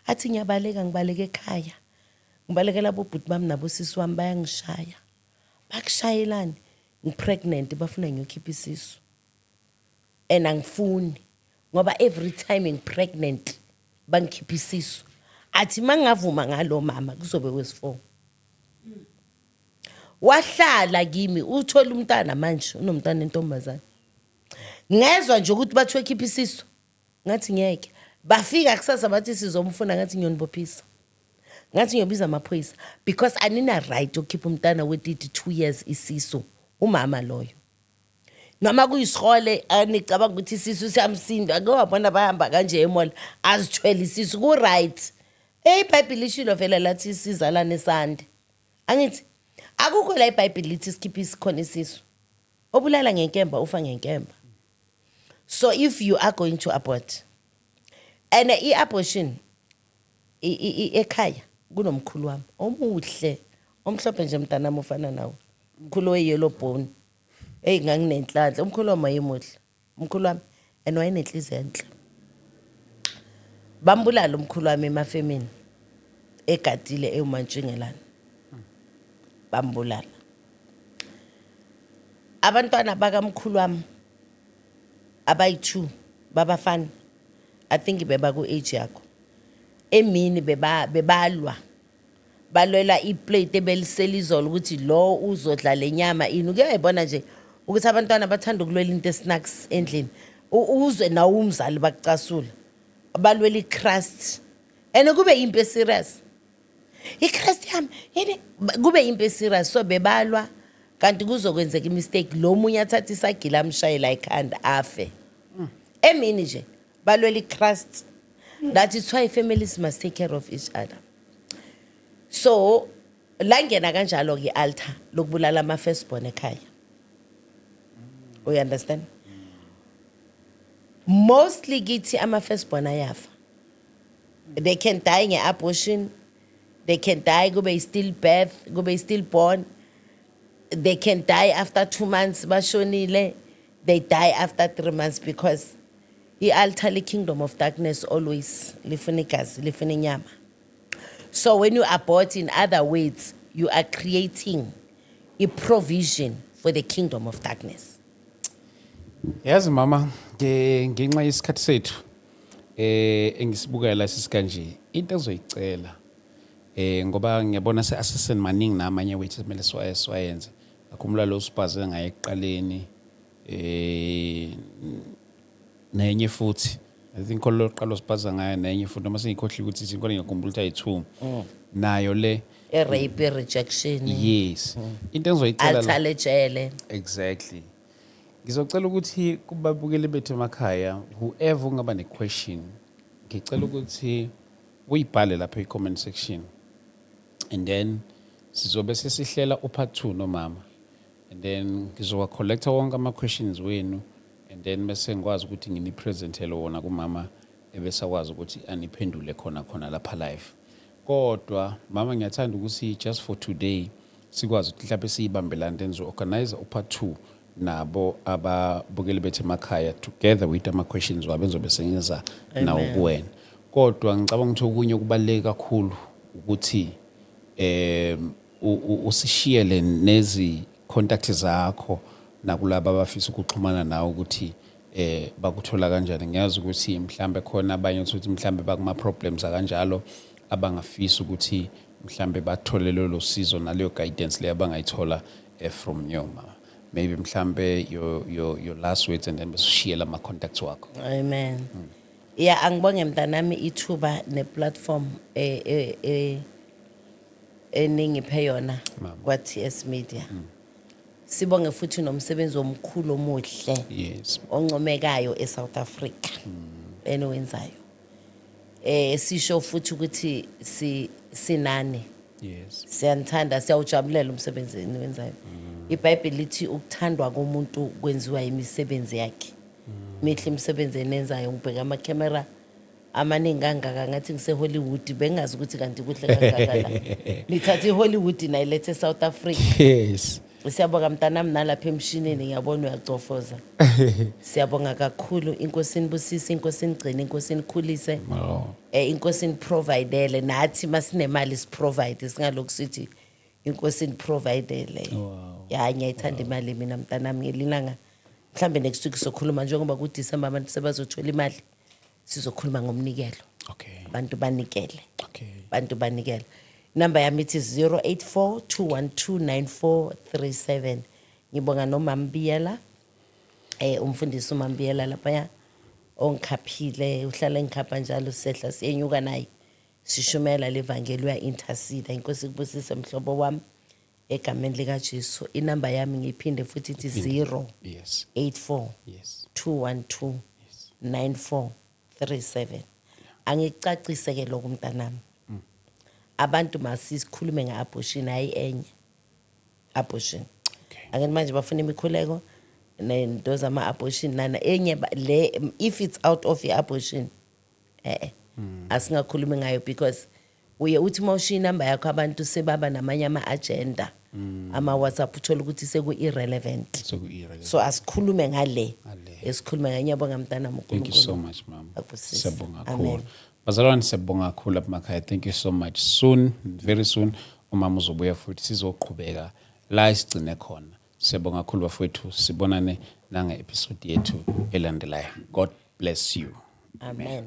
athi ngiyabaleka ngibaleka ekhaya ngibalekela bobhuti bami nabo sisi wami bayangishaya bakushayelani ngipregnant bafuna ngiyokhipha isisu and angifuni ngoba every time ngipregnant bangikhipha isisu athi mangavuma ngalo mama kuzobe wesi4 wahlala kimi uthola umntana manje unomntana entombazana ngezwe nje ukuthi bathiwe khipha isisu ngathi ngeke bafika kusasa bathi sizomfuna ngathi ngiyonibophisa ngathi ngiyobiza amaphoyisa because anina right ukukhipha umntana we32 years isisu umama loyo noma kuyisikole anicabanga ukuthi isisu siyamsinda akewabona bahamba kanje emall azithwele isisu ku right iBhayibheli lishilo vele lathi sizalane esande angithi akukho la iBhayibheli lithi sikhipha isikhona isisu obulala ngenkemba ufa ngenkemba. So if you are going to abort and i-abortion ekhaya kunomkhulu wami omuhle omhlophe nje mntanami ufana nawe umkhulu we-yellow bone nganginenhlanhla umkhulu wami wayemuhle umkhulu wami and wayenenhliziyo enhle bambulala umkhulu wami emafemini egadile ewumantshingelana bambulala abantwana bakamkhulu wami abayi2 babafana I think beba ku age yakho emini bebalwa balwela iplate ebeliselizolo ukuthi lo uzodla lenyama ini kuyayibona nje ukuthi abantwana bathanda ukulwela into snacks endlini uzwe nawo umzali bakucasula balwela icrust ene kube impe serious icrust yami yini kube impe serious so bebalwa kanti kuzokwenzeka imistake lo munye athatha isagila amshayela ikhanda afe emini nje balwela icrust. That is why families must take care of each other. So la ngena kanjalo ke altar lokubulala ama firstborn ekhaya. You understand? Mostly kithi ama firstborn ayafa. They can die in abortion, they can die kube stillbirth, kube stillborn. They can die after 2 months bashonile, they die after 3 months because i-altar le kingdom of darkness always lifuna igazi lifuna inyama. So when you abort, in other words, you are creating a provision for the kingdom of darkness. Yazi mama ngenxa yesikhathi sethu engisibukela sisikanje into ezoyicela ngoba ngiyabona asesemaningi namanye wethu kumele siwayenze akhumula lo sibaze ngaye ekuqaleni nenye futhi I think lo qalo sibaza ngaye nenye futhi noma sengikhohle ukuthi inkolo ngiyakhumbula ukuthi ayi2 nayo le rape rejection yes into engizoyicela althalejele exactly ngizocela ukuthi kubabukeli bethu emakhaya whoever ungaba nequestion ngicela ukuthi uyibhale lapha e-comment section and then sizobe sesihlela upart 2 nomama and then ngizowa collecta wonke ama questions wenu and then bese ngikwazi ukuthi nginipresentele wona kumama ebese akwazi ukuthi aniphendule khona lapha live kodwa mama ngiyathanda ukuthi just for today sikwazi ukuthi mhlawumbe siyibambelane then organize upart 2 nabo ababukeli bethu emakhaya together with ama questions wabo enzobe sengiza nawo kuwena kodwa ngicabanga ukuthi okunye kubaleke kakhulu ukuthi usishiyele nezi contact zakho nakulabo abafisa ukuxhumana nawe ukuthi bakuthola kanjani ngiyazi ukuthi mhlambe khona abanye ukuthi mhlambe bakuma problems kanjalo abangafisa ukuthi mhlambe bathole lo sizo naleyo guidance le abangayithola from you mama maybe mhlambe your last words and then besishiyela ama contacts wakho amen yeah angibonge mntanami ithuba neplatform eningiphe yona kwa TS Media sibonge futhi nomsebenzi omkhulu omuhle yes oncomekayo eSouth Africa enowenzayo sisho futhi ukuthi sinani yes siyanthanda siyawujabulela umsebenzi eniwenzayo iBhayibheli lithi ukuthandwa komuntu kwenziwa imisebenzi yakhe mihle imisebenzi enenzayo ngibheka ama camera amaningi kangaka ngathi ngise Hollywood bengazi ukuthi kanti kuhle kangaka la nithatha iHollywood nayilethe South Africa yes siyabonga mntanami nalapha emshinini ngiyabona uyacofoza siyabonga kakhulu inkosini busisi inkosini gcina inkosini khulise inkosini providele nathi masinemali siprovide singalokho sithi inkosini providele ya ngiyayithanda imali mina mntanami ngelinanga mhlambe next week sokhuluma njengoba ku December abantu sebazothola imali sizokhuluma ngomnikelo okay abantu banikele okay bantu banikele number yami ithi 0842129437 ngibonga noMambiyela umfundisi uMambiyela lapha ongikhaphile uhlala engikhapha njalo sehla siyenyuka naye sishumela levangeli ya intercede inkosi kubusise mhlobo wami egameni lika Jesu inamba yami ngiphinde futhi ithi 0 yes 84 yes 212 9437 angicacise ke lokho mntanami abantu masisikhulume ngeabortion hayi enye abortion angeni manje bafuna imikhuleko nento zama abortion nana enye le if it's out of abortion asingakhulumi ngayo because uye uthi mawushiya inamba yakho abantu sebaba namanye ama agenda ama WhatsApp uthola ukuthi seku irrelevant so asikhulume ngale esikhulume nganyabonga mntana mkhulu. Thank you so much mama siyabonga kakhulu bazalwane siyabonga kakhulu emakhaya thank you so much soon very soon umama uzobuya futhi sizoqhubeka la isigcine khona siyabonga kakhulu bafowethu sibonane nanga episode yethu elandelayo God bless you amen.